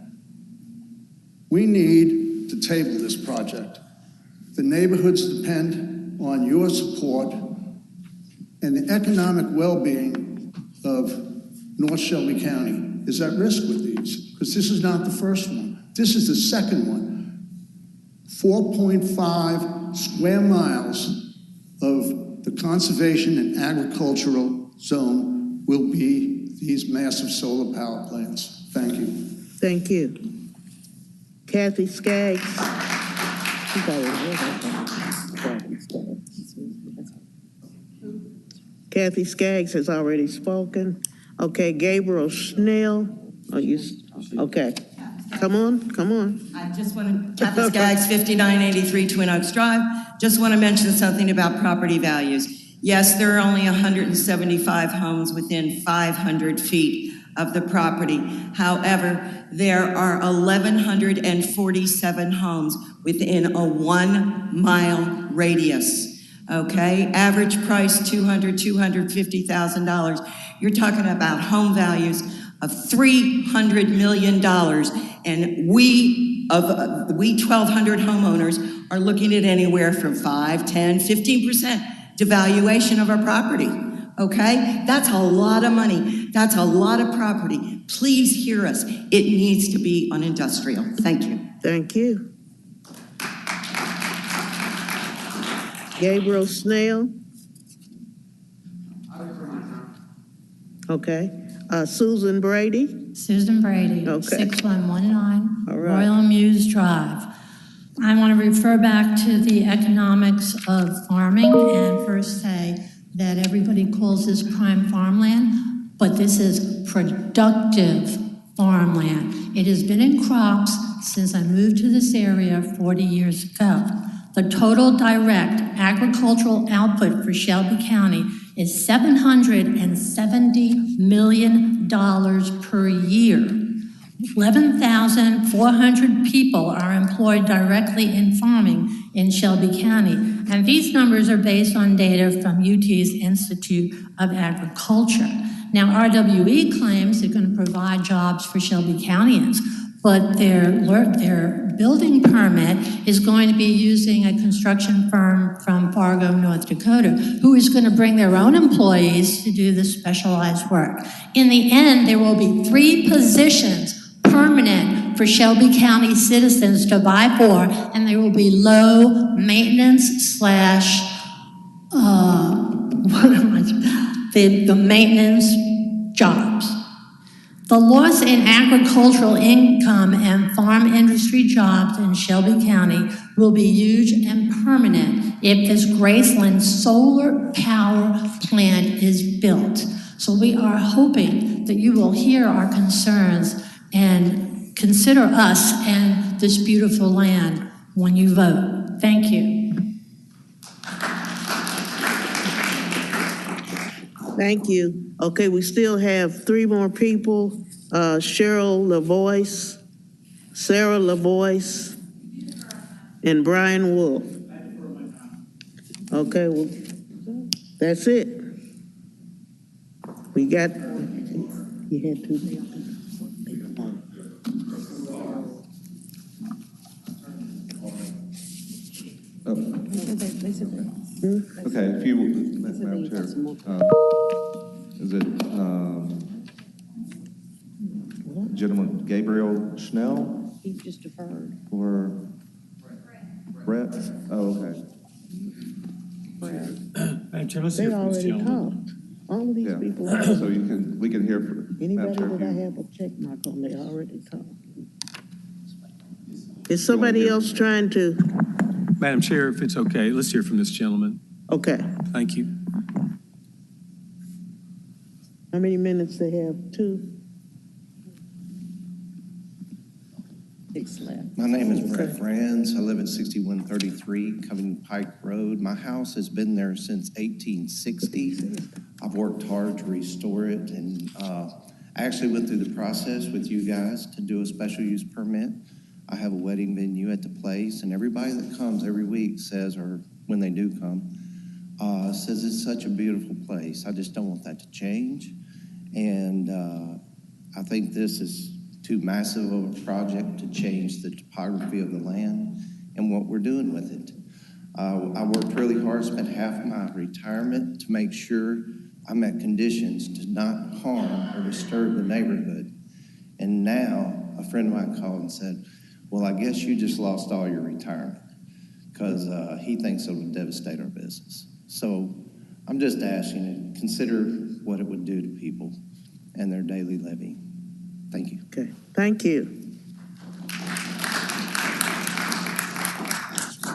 We need to table this project. The neighborhoods depend on your support, and the economic well-being of North Shelby County is at risk with these, because this is not the first one. This is the second one. 4.5 square miles of the conservation and agricultural zone will be these massive solar power plants. Thank you. thank you. Kathy Skaggs. Kathy Skaggs has already spoken. Okay, Gabriel Schnell, okay. Come on. I just want to, Kathy Skaggs, 5983 Twin Oaks Drive. Just want to mention something about property values. Yes, there are only 175 homes within 500 feet of the property. However, there are 1,147 homes within a 1 mile radius. Okay, average price $250,000. You're talking about home values of $300 million, and we 1,200 homeowners are looking at anywhere from 5, 10, 15% devaluation of our property. Okay, that's a lot of money. That's a lot of property. Please hear us. It needs to be on industrial. Thank you. Thank you. Gabriel Snell. Okay. Susan Brady. Susan Brady, Okay. 6119 All right. Royal Muse Drive. I want to refer back to the economics of farming and first say that everybody calls this prime farmland, but this is productive farmland. It has been in crops since I moved to this area 40 years ago. The total direct agricultural output for Shelby County is $770 million per year. 11,400 people are employed directly in farming in Shelby County, and these numbers are based on data from UT's Institute of Agriculture. Now, RWE claims they're going to provide jobs for Shelby Countyans, but their building permit is going to be using a construction firm from Fargo, North Dakota, who is going to bring their own employees to do this specialized work. In the end, there will be 3 positions permanent for Shelby County citizens to vie for, and they will be low maintenance slash, the maintenance jobs. The loss in agricultural income and farm industry jobs in Shelby County will be huge and permanent if this Graceland solar power plant is built. So we are hoping that you will hear our concerns and consider us and this beautiful land when you vote. Thank you. Thank you. Okay, we still have 3 more people. Cheryl LaVoice, Sarah LaVoice, and Brian Wolf. Okay, well, that's it. We got, you had 2 people. Okay, if you, Madam Chair, is it gentleman Gabriel Schnell? He just deferred. Or Brett? Oh, okay. Madam Chair, let's They hear from this already gentleman. talked. All of these Yeah. people. So we can hear from. Anybody Madam Chair, that I if you- have a check mark on, they already talked. Is somebody else trying to? Madam Chair, if it's okay, let's hear from this gentleman. Okay. Thank you. How many minutes they have? 2? 6 left. My name is Brett Franz. I live at 6133 Covington Pike Road. My house has been there since 1860. I've worked hard to restore it, and I actually went through the process with you guys to do a special use permit. I have a wedding venue at the place, and everybody that comes every week says, or when they do come, says it's such a beautiful place. I just don't want that to change. And I think this is too massive of a project to change the topography of the land and what we're doing with it. I worked really hard, spent half of my retirement to make sure I met conditions to not harm or disturb the neighborhood. And now a friend of mine called and said, well, I guess you just lost all your retirement, because he thinks it would devastate our business. So I'm just asking you to consider what it would do to people and their daily living. Thank you. Okay, thank you.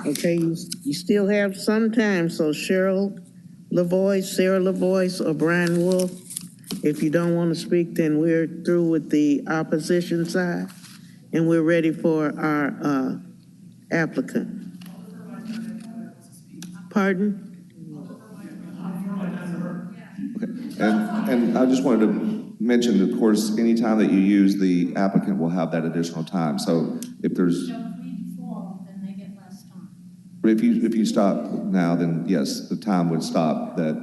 Okay, you still have some time, so Cheryl LaVoice, Sarah LaVoice, or Brian Wolf. If you don't want to speak, then we're through with the opposition side, and we're ready for our applicant. Pardon? And I just wanted to mention, of course, anytime that you use, the applicant will have that additional time. So if there's, but if you stop now, then yes, the time would stop. That.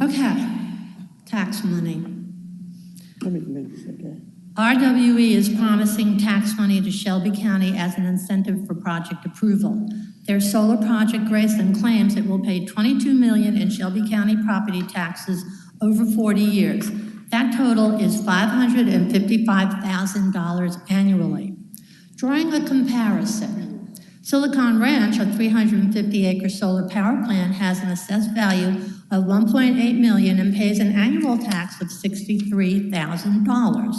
Okay, tax money. How many minutes okay? RWE is promising tax money to Shelby County as an incentive for project approval. Their solar project, Graceland, claims it will pay $22 million in Shelby County property taxes over 40 years. That total is $555,000 annually. Drawing a comparison, Silicon Ranch, a 350-acre solar power plant, has an assessed value of $1.8 million and pays an annual tax of $63,000.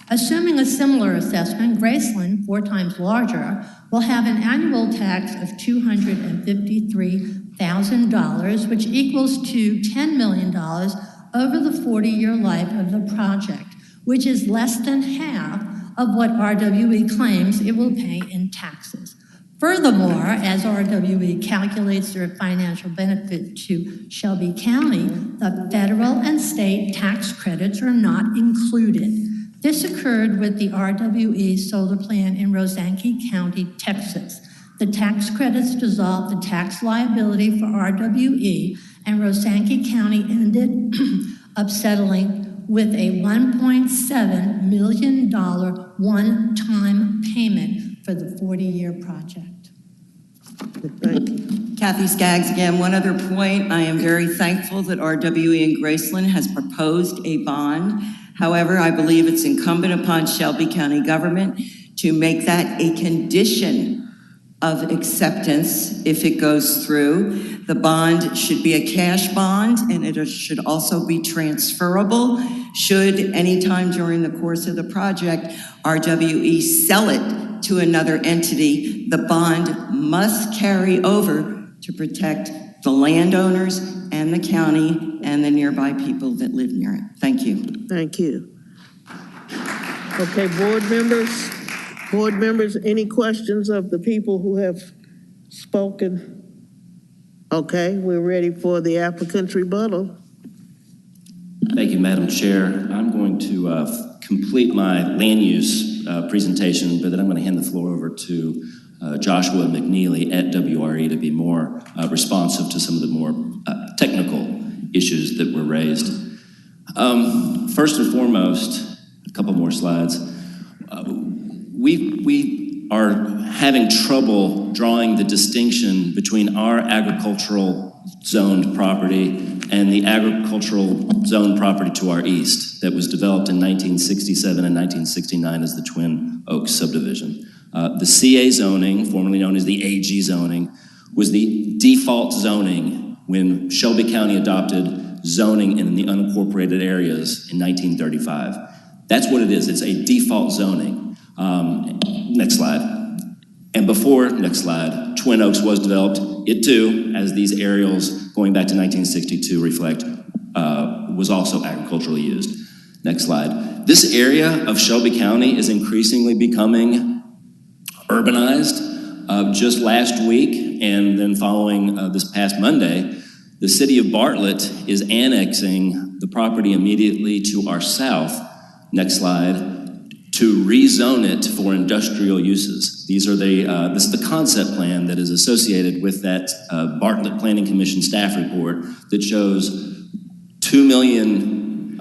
Assuming a similar assessment, Graceland, 4 times larger, will have an annual tax of $253,000, which equals to $10 million over the 40-year life of the project, which is less than half of what RWE claims it will pay in taxes. Furthermore, as RWE calculates their financial benefit to Shelby County, the federal and state tax credits are not included. This occurred with the RWE solar plant in Rosanke County, Texas. The tax credits dissolved the tax liability for RWE, and Rosanke County ended up settling with a $1.7 million one-time payment for the 40-year project. Thank you. Kathy Skaggs again. One other point, I am very thankful that RWE in Graceland has proposed a bond. However, I believe it's incumbent upon Shelby County government to make that a condition of acceptance if it goes through. The bond should be a cash bond, and it should also be transferable. Should anytime during the course of the project RWE sell it to another entity, the bond must carry over to protect the landowners and the county and the nearby people that live near it. Thank you. Thank you. Okay, board members, any questions of the people who have spoken? Okay, we're ready for the applicant's rebuttal. Thank you, Madam Chair. I'm going to complete my land use presentation, but then I'm going to hand the floor over to Joshua McNeely at WRE to be more responsive to some of the more technical issues that were raised. First and foremost, a couple more slides. We are having trouble drawing the distinction between our agricultural zoned property and the agricultural zone property to our east that was developed in 1967 and 1969 as the Twin Oaks subdivision. The CA zoning, formerly known as the AG zoning, was the default zoning when Shelby County adopted zoning in the unincorporated areas in 1935. That's what it is. It's a default zoning. Next slide. And before, next slide, Twin Oaks was developed. It too, as these aerials going back to 1962 reflect, was also agriculturally used. Next slide. This area of Shelby County is increasingly becoming urbanized. Just last week, and then following this past Monday, the city of Bartlett is annexing the property immediately to our south, next slide, to rezone it for industrial uses. These are this is the concept plan that is associated with that Bartlett Planning Commission staff report that shows 2 million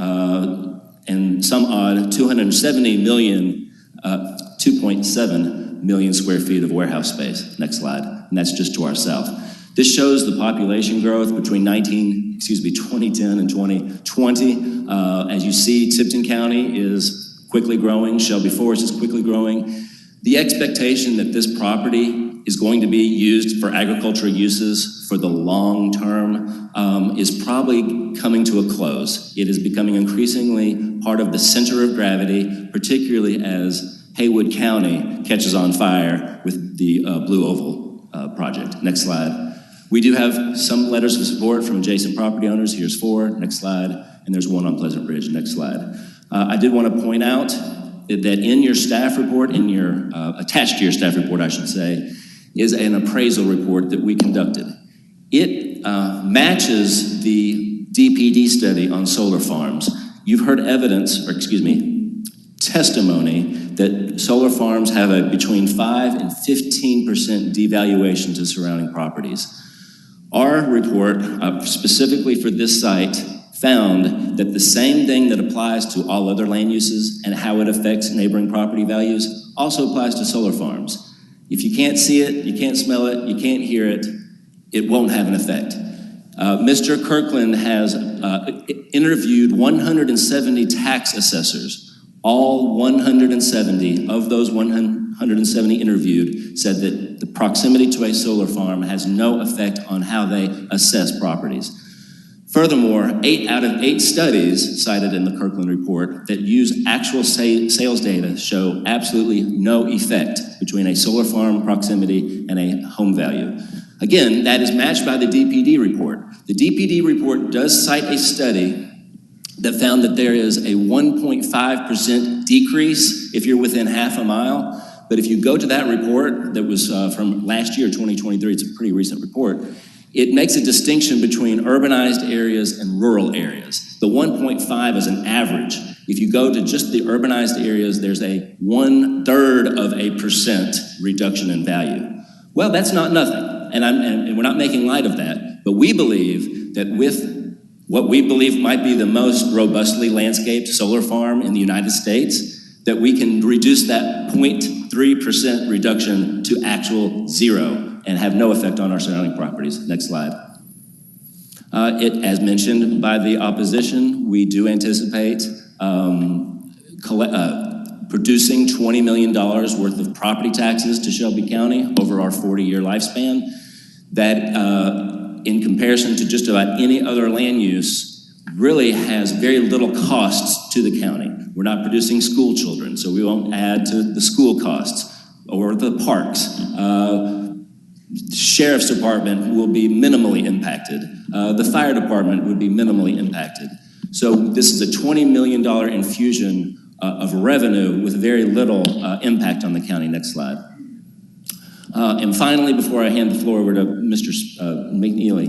and some odd 270 million, 2.7 million square feet of warehouse space. Next slide, and that's just to our south. This shows the population growth between 2010 and 2020. As you see, Tipton County is quickly growing. Shelby Forest is quickly growing. The expectation that this property is going to be used for agricultural uses for the long term is probably coming to a close. It is becoming increasingly part of the center of gravity, particularly as Haywood County catches on fire with the Blue Oval project. Next slide. We do have some letters of support from adjacent property owners. Here's 4. Next slide. And there's one on Pleasant Ridge. Next slide. I did want to point out that in your staff report, attached to your staff report, I should say, is an appraisal report that we conducted. It matches the DPD study on solar farms. You've heard testimony that solar farms have a between 5 and 15% devaluation to surrounding properties. Our report, specifically for this site, found that the same thing that applies to all other land uses and how it affects neighboring property values also applies to solar farms. If you can't see it, you can't smell it, you can't hear it, it won't have an effect. Mr. Kirkland has interviewed 170 tax assessors. All 170 of those 170 interviewed said that the proximity to a solar farm has no effect on how they assess properties. Furthermore, 8 out of 8 studies cited in the Kirkland report that use actual sales data show absolutely no effect between a solar farm proximity and a home value. Again, that is matched by the DPD report. The DPD report does cite a study that found that there is a 1.5% decrease if you're within half a mile. But if you go to that report that was from last year, 2023, it's a pretty recent report, it makes a distinction between urbanized areas and rural areas. The 1.5 is an average. If you go to just the urbanized areas, there's a 1/3% reduction in value. Well, that's not nothing, and we're not making light of that, but we believe that with what we believe might be the most robustly landscaped solar farm in the United States, that we can reduce that 0.3% reduction to actual zero and have no effect on our surrounding properties. Next slide. As mentioned by the opposition, we do anticipate producing $20 million worth of property taxes to Shelby County over our 40-year lifespan. That, in comparison to just about any other land use, really has very little costs to the county. We're not producing school children, so we won't add to the school costs or the parks. Sheriff's Department will be minimally impacted. The fire department would be minimally impacted. So this is a $20 million infusion of revenue with very little impact on the county. Next slide. And finally, before I hand the floor over to Mr. McNeely,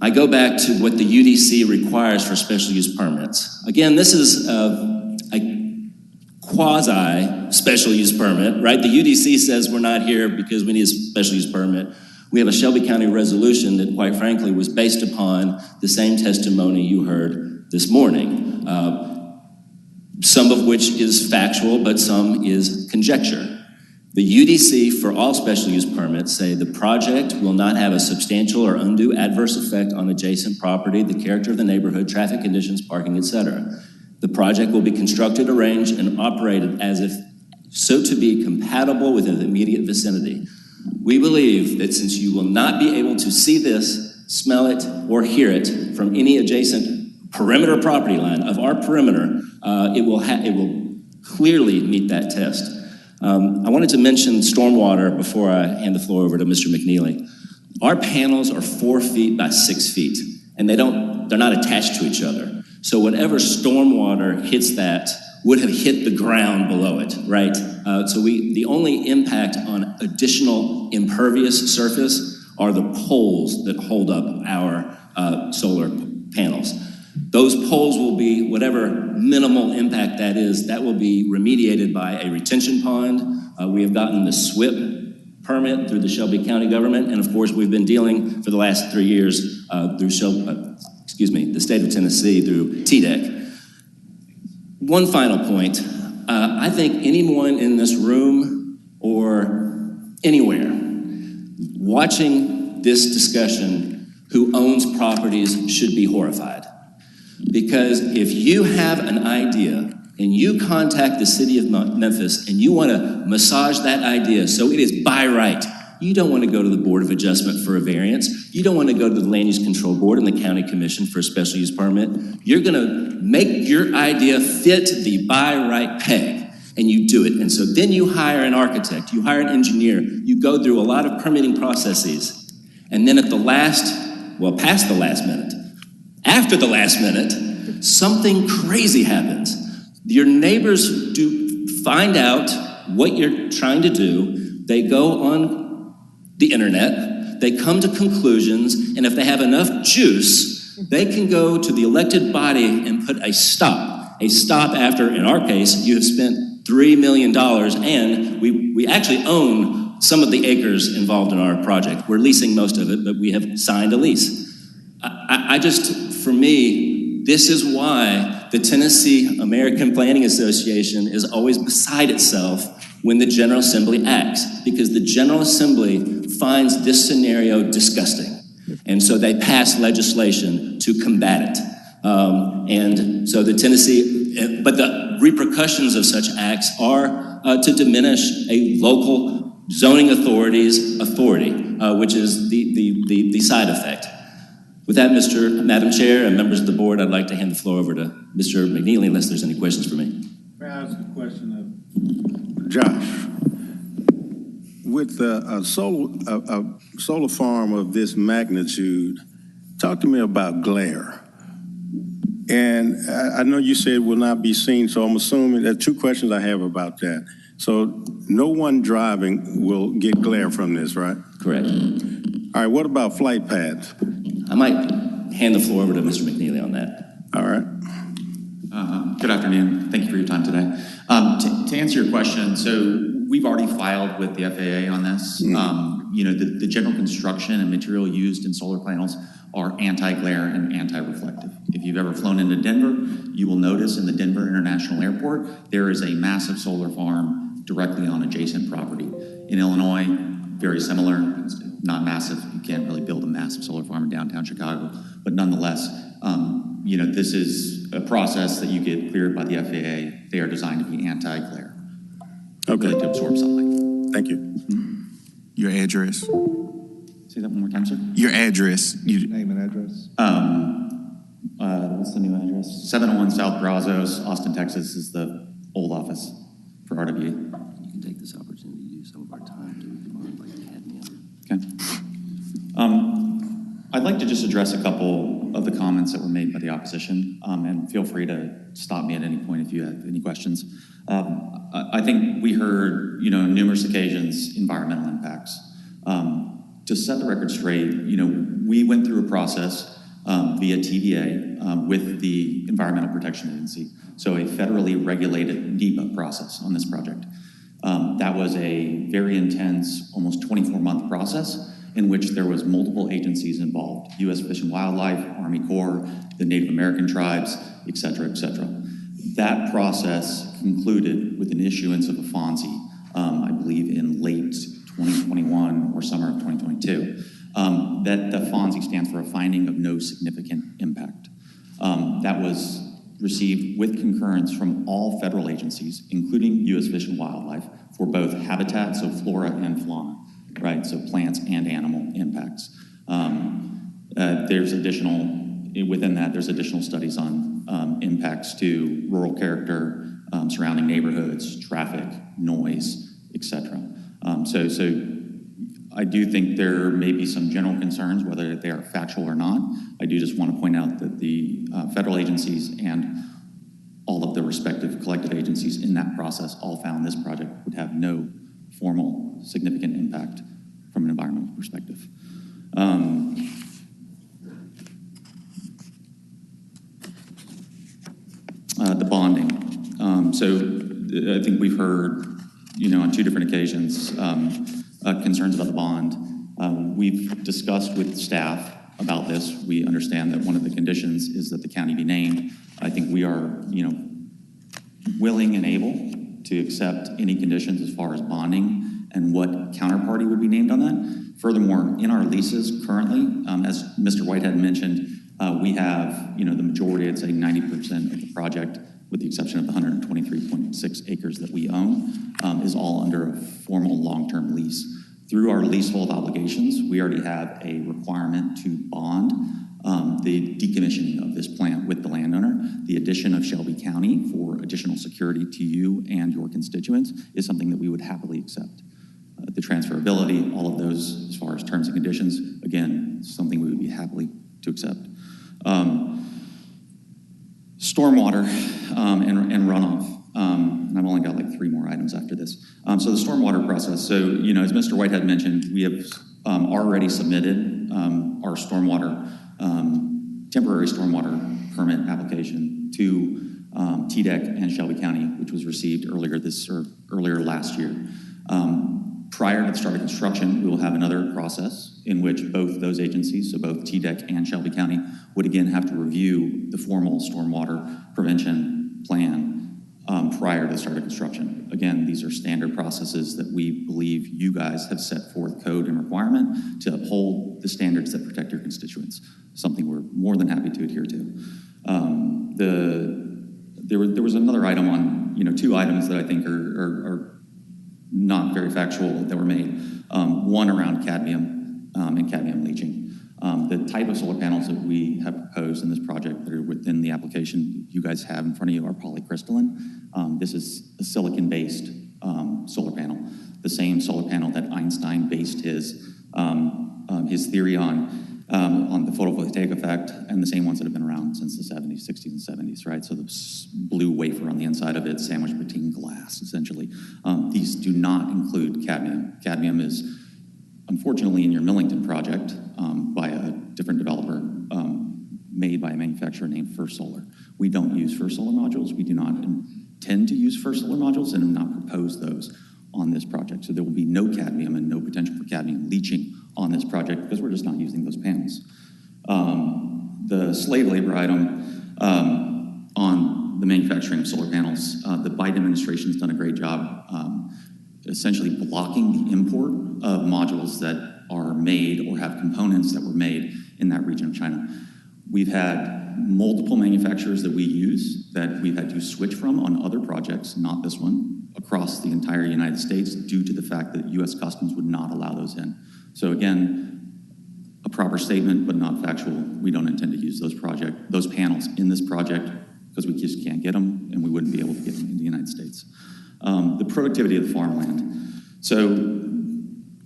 I go back to what the UDC requires for special use permits. Again, this is a quasi-special use permit, right? The UDC says we're not here because we need a special use permit. We have a Shelby County resolution that, quite frankly, was based upon the same testimony you heard this morning, some of which is factual, but some is conjecture. The UDC, for all special use permits, say the project will not have a substantial or undue adverse effect on adjacent property, the character of the neighborhood, traffic conditions, parking, etc. The project will be constructed, arranged, and operated as if so to be compatible with the immediate vicinity. We believe that since you will not be able to see this, smell it, or hear it from any adjacent perimeter property line of our perimeter, it will clearly meet that test. I wanted to mention stormwater before I hand the floor over to Mr. McNeely. Our panels are 4 feet by 6 feet, and they're not attached to each other. So whatever stormwater hits that would have hit the ground below it, right? So the only impact on additional impervious surface are the poles that hold up our solar panels. Those poles will be, whatever minimal impact that is, that will be remediated by a retention pond. We have gotten the SWIP permit through the Shelby County government, and of course we've been dealing for the last 3 years through the state of Tennessee through TDEC. One final point. I think anyone in this room or anywhere watching this discussion who owns properties should be horrified. Because if you have an idea and you contact the city of Memphis and you want to massage that idea so it is by right, you don't want to go to the Board of Adjustment for a variance. You don't want to go to the Land Use Control Board and the County Commission for a special use permit. You're going to make your idea fit the by right peg, and you do it. And so then you hire an architect, you hire an engineer, you go through a lot of permitting processes, and then at the past the last minute, after the last minute, something crazy happens. Your neighbors do find out what you're trying to do. They go on the internet, they come to conclusions, and if they have enough juice, they can go to the elected body and put a stop after, in our case, you have spent $3 million, and we actually own some of the acres involved in our project. We're leasing most of it, but we have signed a lease. For me, this is why the Tennessee American Planning Association is always beside itself when the General Assembly acts, because the General Assembly finds this scenario disgusting. And so they pass legislation to combat it. And so the but the repercussions of such acts are to diminish a local zoning authority's authority, which is the side effect. With that, Madam Chair and members of the board, I'd like to hand the floor over to Mr. McNeely, unless there's any questions for me. May I ask a question of Josh? With a solar farm of this magnitude, talk to me about glare. And I know you said it will not be seen, so I'm assuming there are 2 questions I have about that. So no one driving will get glare from this, right? Correct. All right, what about flight paths? I might hand the floor over to Mr. McNeely on that. All right. Good afternoon. Thank you for your time today. To answer your question, so we've already filed with the FAA on this. You know, the general construction and material used in solar panels are anti-glare and anti-reflective. If you've ever flown into Denver, you will notice in the Denver International Airport, there is a massive solar farm directly on adjacent property. In Illinois, very similar, it's not massive. You can't really build a massive solar farm in downtown Chicago, but nonetheless, you know, this is a process that you get cleared by the FAA. They are designed to be anti-glare. Okay. Really to absorb sunlight. Thank you. Your address? Say that one more time, sir. Your address. Name and address. What's the new address? 701 South Brazos, Austin, Texas is the old office for RWE. You can take this opportunity to use some of our time to respond like cadmium. Okay. I'd like to just address a couple of the comments that were made by the opposition, and feel free to stop me at any point if you have any questions. I think we heard, you know, on numerous occasions, environmental impacts. To set the record straight, you know, we went through a process via TVA with the Environmental Protection Agency, so a federally regulated NEPA process on this project. That was a very intense, almost 24-month process in which there was multiple agencies involved, U.S. Fish and Wildlife, Army Corps, the Native American tribes, et cetera, et cetera. That process concluded with an issuance of a FONSI, I believe in late 2021 or summer of 2022. That the FONSI stands for a finding of no significant impact. That was received with concurrence from all federal agencies, including U.S. Fish and Wildlife, for both habitat, so flora and fauna, right? So plants and animal impacts. There's within that, there's additional studies on impacts to rural character, surrounding neighborhoods, traffic, noise, etc. So I do think there may be some general concerns, whether they are factual or not. I do just want to point out that the federal agencies and all of the respective collective agencies in that process all found this project would have no formal significant impact from an environmental perspective. The bonding. So I think we've heard, you know, on two different occasions, concerns about the bond. We've discussed with staff about this. We understand that one of the conditions is that the county be named. I think we are, you know, willing and able to accept any conditions as far as bonding and what counterparty would be named on that. Furthermore, in our leases currently, as Mr. Whitehead mentioned, we have, you know, the majority, I'd say 90% of the project, with the exception of the 123.6 acres that we own, is all under a formal long-term lease. Through our leasehold obligations, we already have a requirement to bond the decommissioning of this plant with the landowner. The addition of Shelby County for additional security to you and your constituents is something that we would happily accept. The transferability, all of those as far as terms and conditions, again, something we would be happily to accept. Stormwater and runoff. And I've only got like 3 more items after this. So the stormwater process. So, you know, as Mr. Whitehead mentioned, we have already submitted our stormwater, temporary stormwater permit application to TDEC and Shelby County, which was received earlier last year. Prior to the start of construction, we will have another process in which both those agencies, so both TDEC and Shelby County, would again have to review the formal stormwater prevention plan prior to the start of construction. Again, these are standard processes that we believe you guys have set forth code and requirement to uphold the standards that protect your constituents, something we're more than happy to adhere to. There was another item on, you know, 2 items that I think are not very factual that were made. One around cadmium and cadmium leaching. The type of solar panels that we have proposed in this project that are within the application you guys have in front of you are polycrystalline. This is a silicon-based solar panel, the same solar panel that Einstein based his theory on the photovoltaic effect, and the same ones that have been around since the 70s, 60s, and 70s, right? So the blue wafer on the inside of it, sandwiched between glass, essentially. These do not include cadmium. Cadmium is, unfortunately, in your Millington project by a different developer, made by a manufacturer named First Solar. We don't use First Solar modules. We do not intend to use First Solar modules and have not proposed those on this project. So there will be no cadmium and no potential for cadmium leaching on this project because we're just not using those panels. The slave labor item on the manufacturing of solar panels, the Biden administration has done a great job essentially blocking the import of modules that are made or have components that were made in that region of China. We've had multiple manufacturers that we use that we've had to switch from on other projects, not this one, across the entire United States due to the fact that U.S. Customs would not allow those in. So again, a proper statement, but not factual. We don't intend to use those panels in this project because we just can't get them and we wouldn't be able to get them in the United States. The productivity of the farmland. So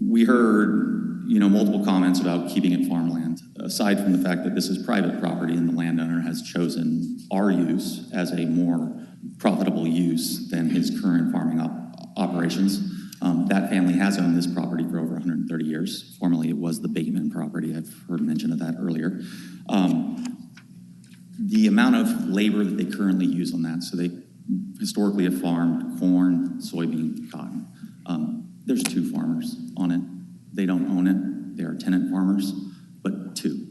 we heard multiple comments about keeping it farmland, aside from the fact that this is private property and the landowner has chosen our use as a more profitable use than his current farming operations. That family has owned this property for over 130 years. Formerly, it was the Bateman property. I've heard mention of that earlier. The amount of labor that they currently use on that, so they historically have farmed corn, soybean, cotton. There's 2 farmers on it. They don't own it. They are tenant farmers, but 2.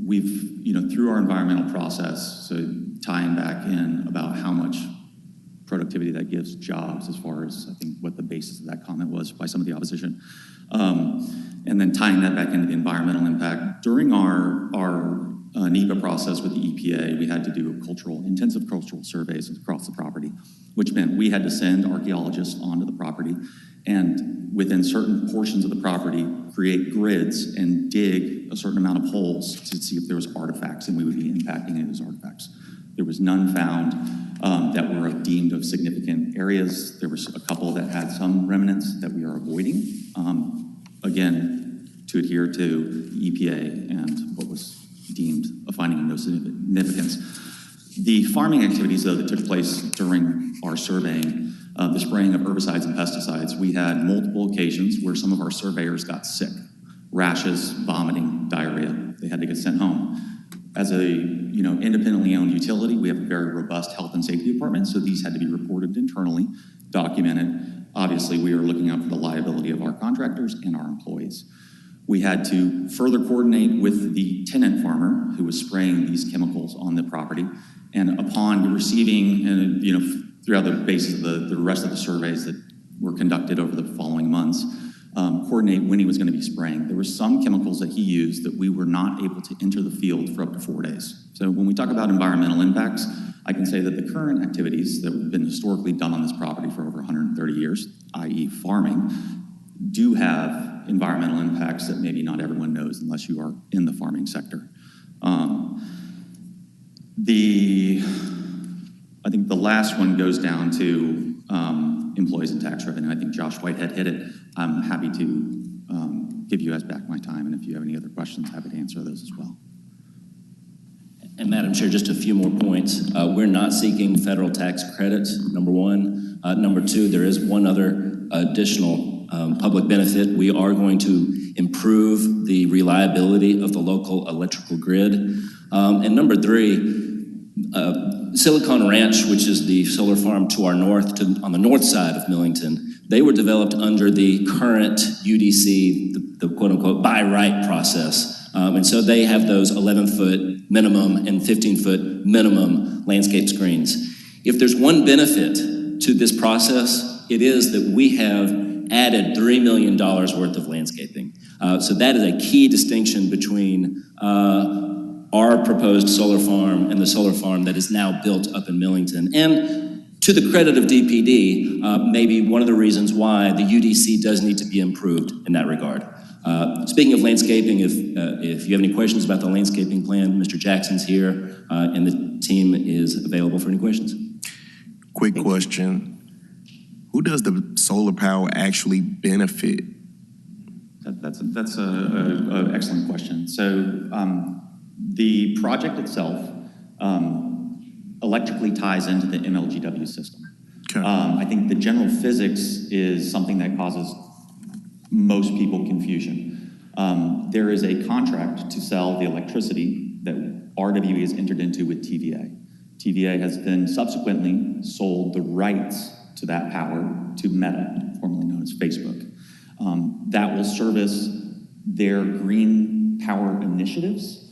We've, through our environmental process, so tying back in about how much productivity that gives jobs as far as, I think, what the basis of that comment was by some of the opposition. And then tying that back into the environmental impact. During our NEPA process with the EPA, we had to do intensive cultural surveys across the property, which meant we had to send archaeologists onto the property and within certain portions of the property, create grids and dig a certain amount of holes to see if there was artifacts, and we would be impacting any of those artifacts. There was none found that were deemed of significant areas. There was a couple that had some remnants that we are avoiding, again, to adhere to EPA and what was deemed a finding of no significance. The farming activities, though, that took place during our surveying, the spraying of herbicides and pesticides, we had multiple occasions where some of our surveyors got sick, rashes, vomiting, diarrhea. They had to get sent home. As a independently owned utility, we have a very robust health and safety department, so these had to be reported internally, documented. Obviously, we are looking out for the liability of our contractors and our employees. We had to further coordinate with the tenant farmer who was spraying these chemicals on the property, and upon receiving, throughout the basis of the rest of the surveys that were conducted over the following months, coordinate when he was going to be spraying. There were some chemicals that he used that we were not able to enter the field for up to 4 days. So when we talk about environmental impacts, I can say that the current activities that have been historically done on this property for over 130 years, i.e. farming, do have environmental impacts that maybe not everyone knows unless you are in the farming sector. I think the last one goes down to employees and tax revenue. I think Josh Whitehead hit it. I'm happy to give you guys back my time, and if you have any other questions, happy to answer those as well. And Madam Chair, just a few more points. We're not seeking federal tax credits, number one. Number two, there is one other additional public benefit. We are going to improve the reliability of the local electrical grid. And number three, Silicon Ranch, which is the solar farm to our north, on the north side of Millington, they were developed under the current UDC, the quote-unquote by right process. And so they have those 11-foot minimum and 15-foot minimum landscape screens. If there's one benefit to this process, it is that we have added $3 million worth of landscaping. So that is a key distinction between our proposed solar farm and the solar farm that is now built up in Millington. And to the credit of DPD, maybe one of the reasons why the UDC does need to be improved in that regard. Speaking of landscaping, if you have any questions about the landscaping plan, Mr. Jackson's here, and the team is available for any questions. Quick question. Who does the solar power actually benefit? That's an excellent question. So the project itself electrically ties into the MLGW system. Okay. I think the general physics is something that causes most people confusion. There is a contract to sell the electricity that RWE has entered into with TVA. TVA has then subsequently sold the rights to that power to Meta, formerly known as Facebook. That will service their green power initiatives.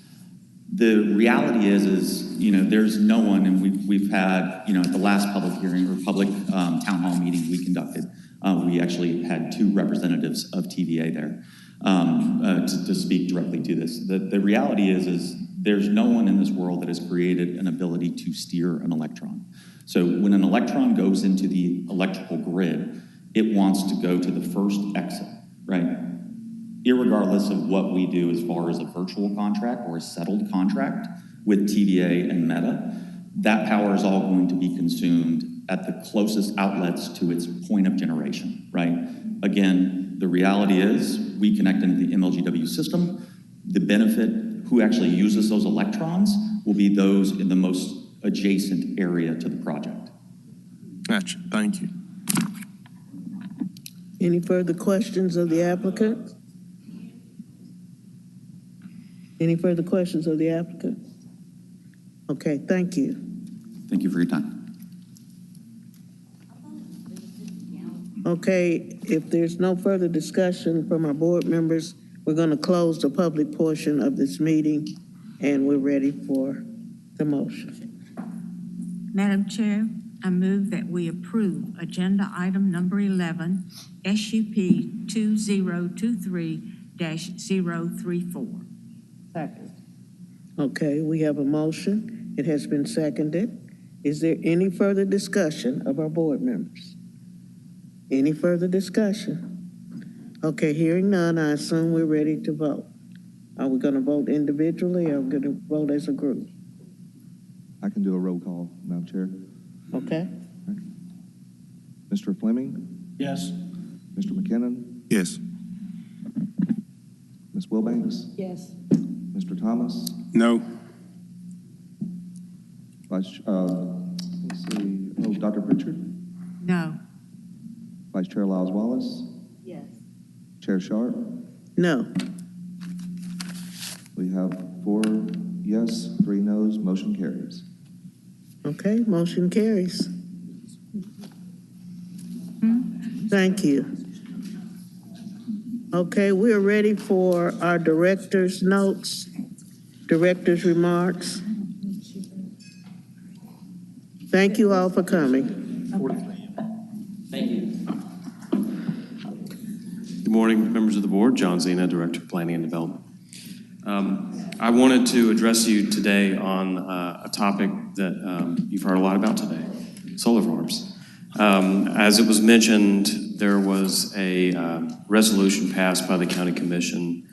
The reality is, there's no one, and we've had, at the last public hearing or public town hall meeting we conducted, we actually had 2 representatives of TVA there to speak directly to this. The reality is there's no one in this world that has created an ability to steer an electron. So when an electron goes into the electrical grid, it wants to go to the first exit, right? Irregardless of what we do as far as a virtual contract or a settled contract with TVA and Meta, that power is all going to be consumed at the closest outlets to its point of generation, right? Again, the reality is we connect into the MLGW system. The benefit, who actually uses those electrons, will be those in the most adjacent area to the project. Gotcha. Thank you. Any further questions of the applicant? Any further questions of the applicant? Okay, thank you. Thank you for your time. Okay, if there's no further discussion from our board members, we're going to close the public portion of this meeting, and we're ready for the motion. Madam Chair, I move that we approve agenda item number 11, SUP 2023-034. Second. Okay, we have a motion. It has been seconded. Is there any further discussion of our board members? Any further discussion? Okay, hearing none, I assume we're ready to vote. Are we going to vote individually or are we going to vote as a group? I can do a roll call, Madam Chair. Okay. Mr. Fleming? Yes. Mr. McKinnon? Yes. Ms. Wilbanks? Yes. Mr. Thomas? No. Let's see, Dr. Pritchard? No. Vice Chair Lyles Wallace? Yes. Chair Sharp? No. We have 4 yes, 3 no's, motion carries. Okay, motion carries. Thank you. Okay, we're ready for our director's notes, director's remarks. Thank you all for coming. Thank you. Good morning, members of the board. John Zena, Director of Planning and Development. I wanted to address you today on a topic that you've heard a lot about today, solar farms. As it was mentioned, there was a resolution passed by the County Commission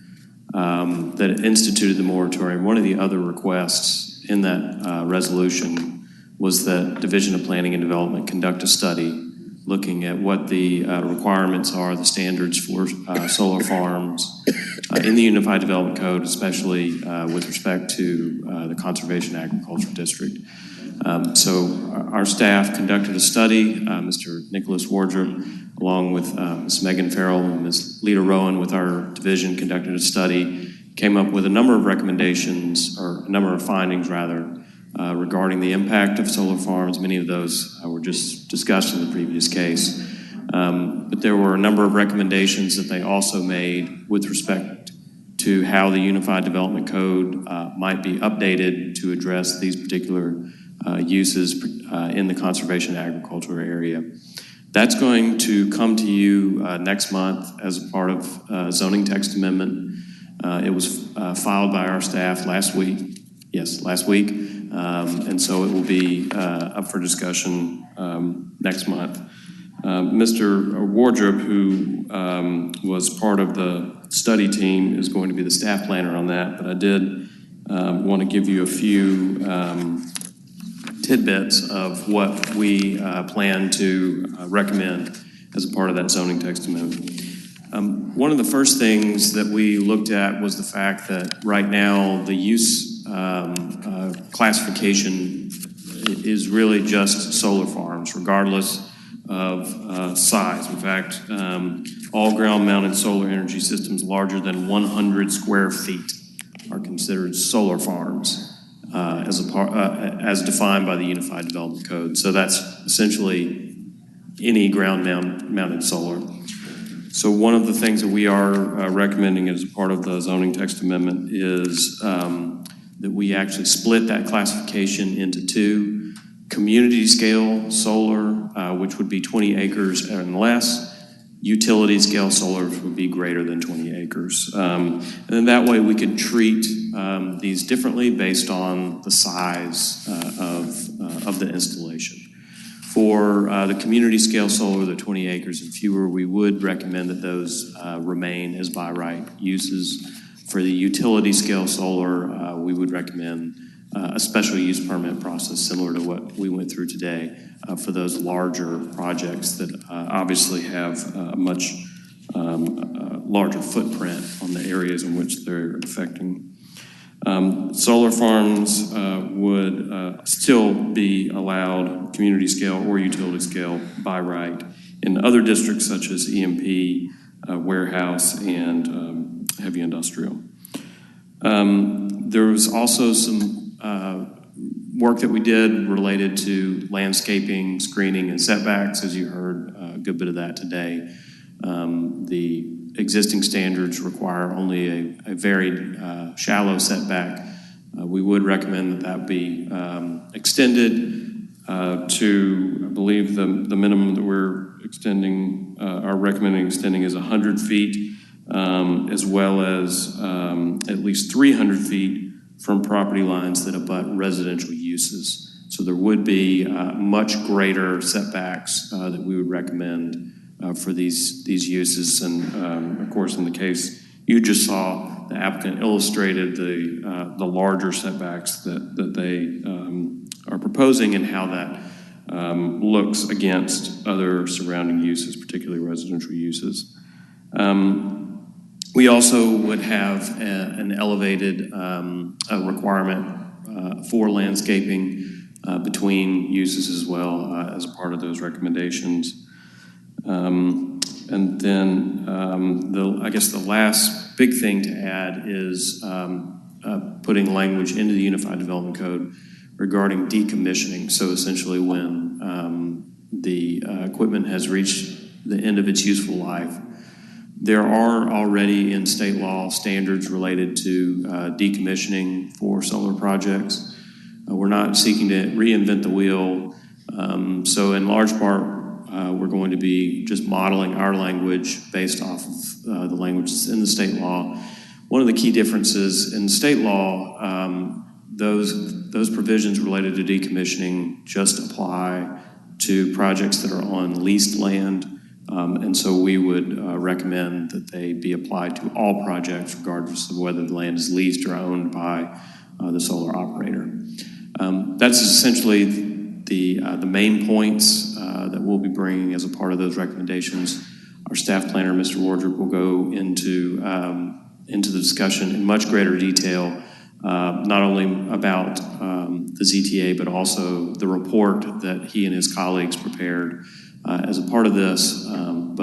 that instituted the moratorium. One of the other requests in that resolution was that Division of Planning and Development conduct a study looking at what the requirements are, the standards for solar farms in the Unified Development Code, especially with respect to the Conservation Agriculture District. So our staff conducted a study. Mr. Nicholas Wardrop, along with Ms. Megan Farrell and Ms. Lita Rowan with our division, conducted a study, came up with a number of recommendations, or a number of findings rather, regarding the impact of solar farms. Many of those were just discussed in the previous case. But there were a number of recommendations that they also made with respect to how the Unified Development Code might be updated to address these particular uses in the conservation agriculture area. That's going to come to you next month as a part of zoning text amendment. It was filed by our staff last week. Yes, last week. And so it will be up for discussion next month. Mr. Wardrop, who was part of the study team, is going to be the staff planner on that, but I did want to give you a few tidbits of what we plan to recommend as a part of that zoning text amendment. One of the first things that we looked at was the fact that right now the use classification is really just solar farms, regardless of size. In fact, All ground-mounted solar energy systems larger than 100 square feet are considered solar farms as defined by the Unified Development Code. So that's essentially any ground-mounted solar. So one of the things that we are recommending as part of the zoning text amendment is that we actually split that classification into two: community scale solar, which would be 20 acres and less. Utility scale solar would be greater than 20 acres. And then that way we could treat these differently based on the size of the installation. For the community scale solar, the 20 acres and fewer, we would recommend that those remain as by right uses. For the utility scale solar, we would recommend a special use permit process similar to what we went through today for those larger projects that obviously have a much larger footprint on the areas in which they're affecting. Solar farms would still be allowed community scale or utility scale by right in other districts such as EMP, warehouse, and heavy industrial. There was also some work that we did related to landscaping, screening, and setbacks. As you heard a good bit of that today. The existing standards require only a very shallow setback. We would recommend that be extended to, I believe the minimum that we're extending, are recommending extending is 100 feet, as well as at least 300 feet from property lines that abut residential uses. So there would be much greater setbacks that we would recommend for these uses. And of course, in the case you just saw, the applicant illustrated the larger setbacks that they are proposing and how that looks against other surrounding uses, particularly residential uses. We also would have an elevated requirement for landscaping between uses as well as a part of those recommendations. And then I guess the last big thing to add is putting language into the Unified Development Code regarding decommissioning. So essentially when the equipment has reached the end of its useful life, there are already in state law standards related to decommissioning for solar projects. We're not seeking to reinvent the wheel. So in large part, we're going to be just modeling our language based off of the language that's in the state law. One of the key differences in state law, those provisions related to decommissioning just apply to projects that are on leased land. And so we would recommend that they be applied to all projects, regardless of whether the land is leased or owned by the solar operator. That's essentially the main points that we'll be bringing as a part of those recommendations. Our staff planner, Mr. Wardrop, will go into the discussion in much greater detail, not only about the ZTA, but also the report that he and his colleagues prepared as a part of this.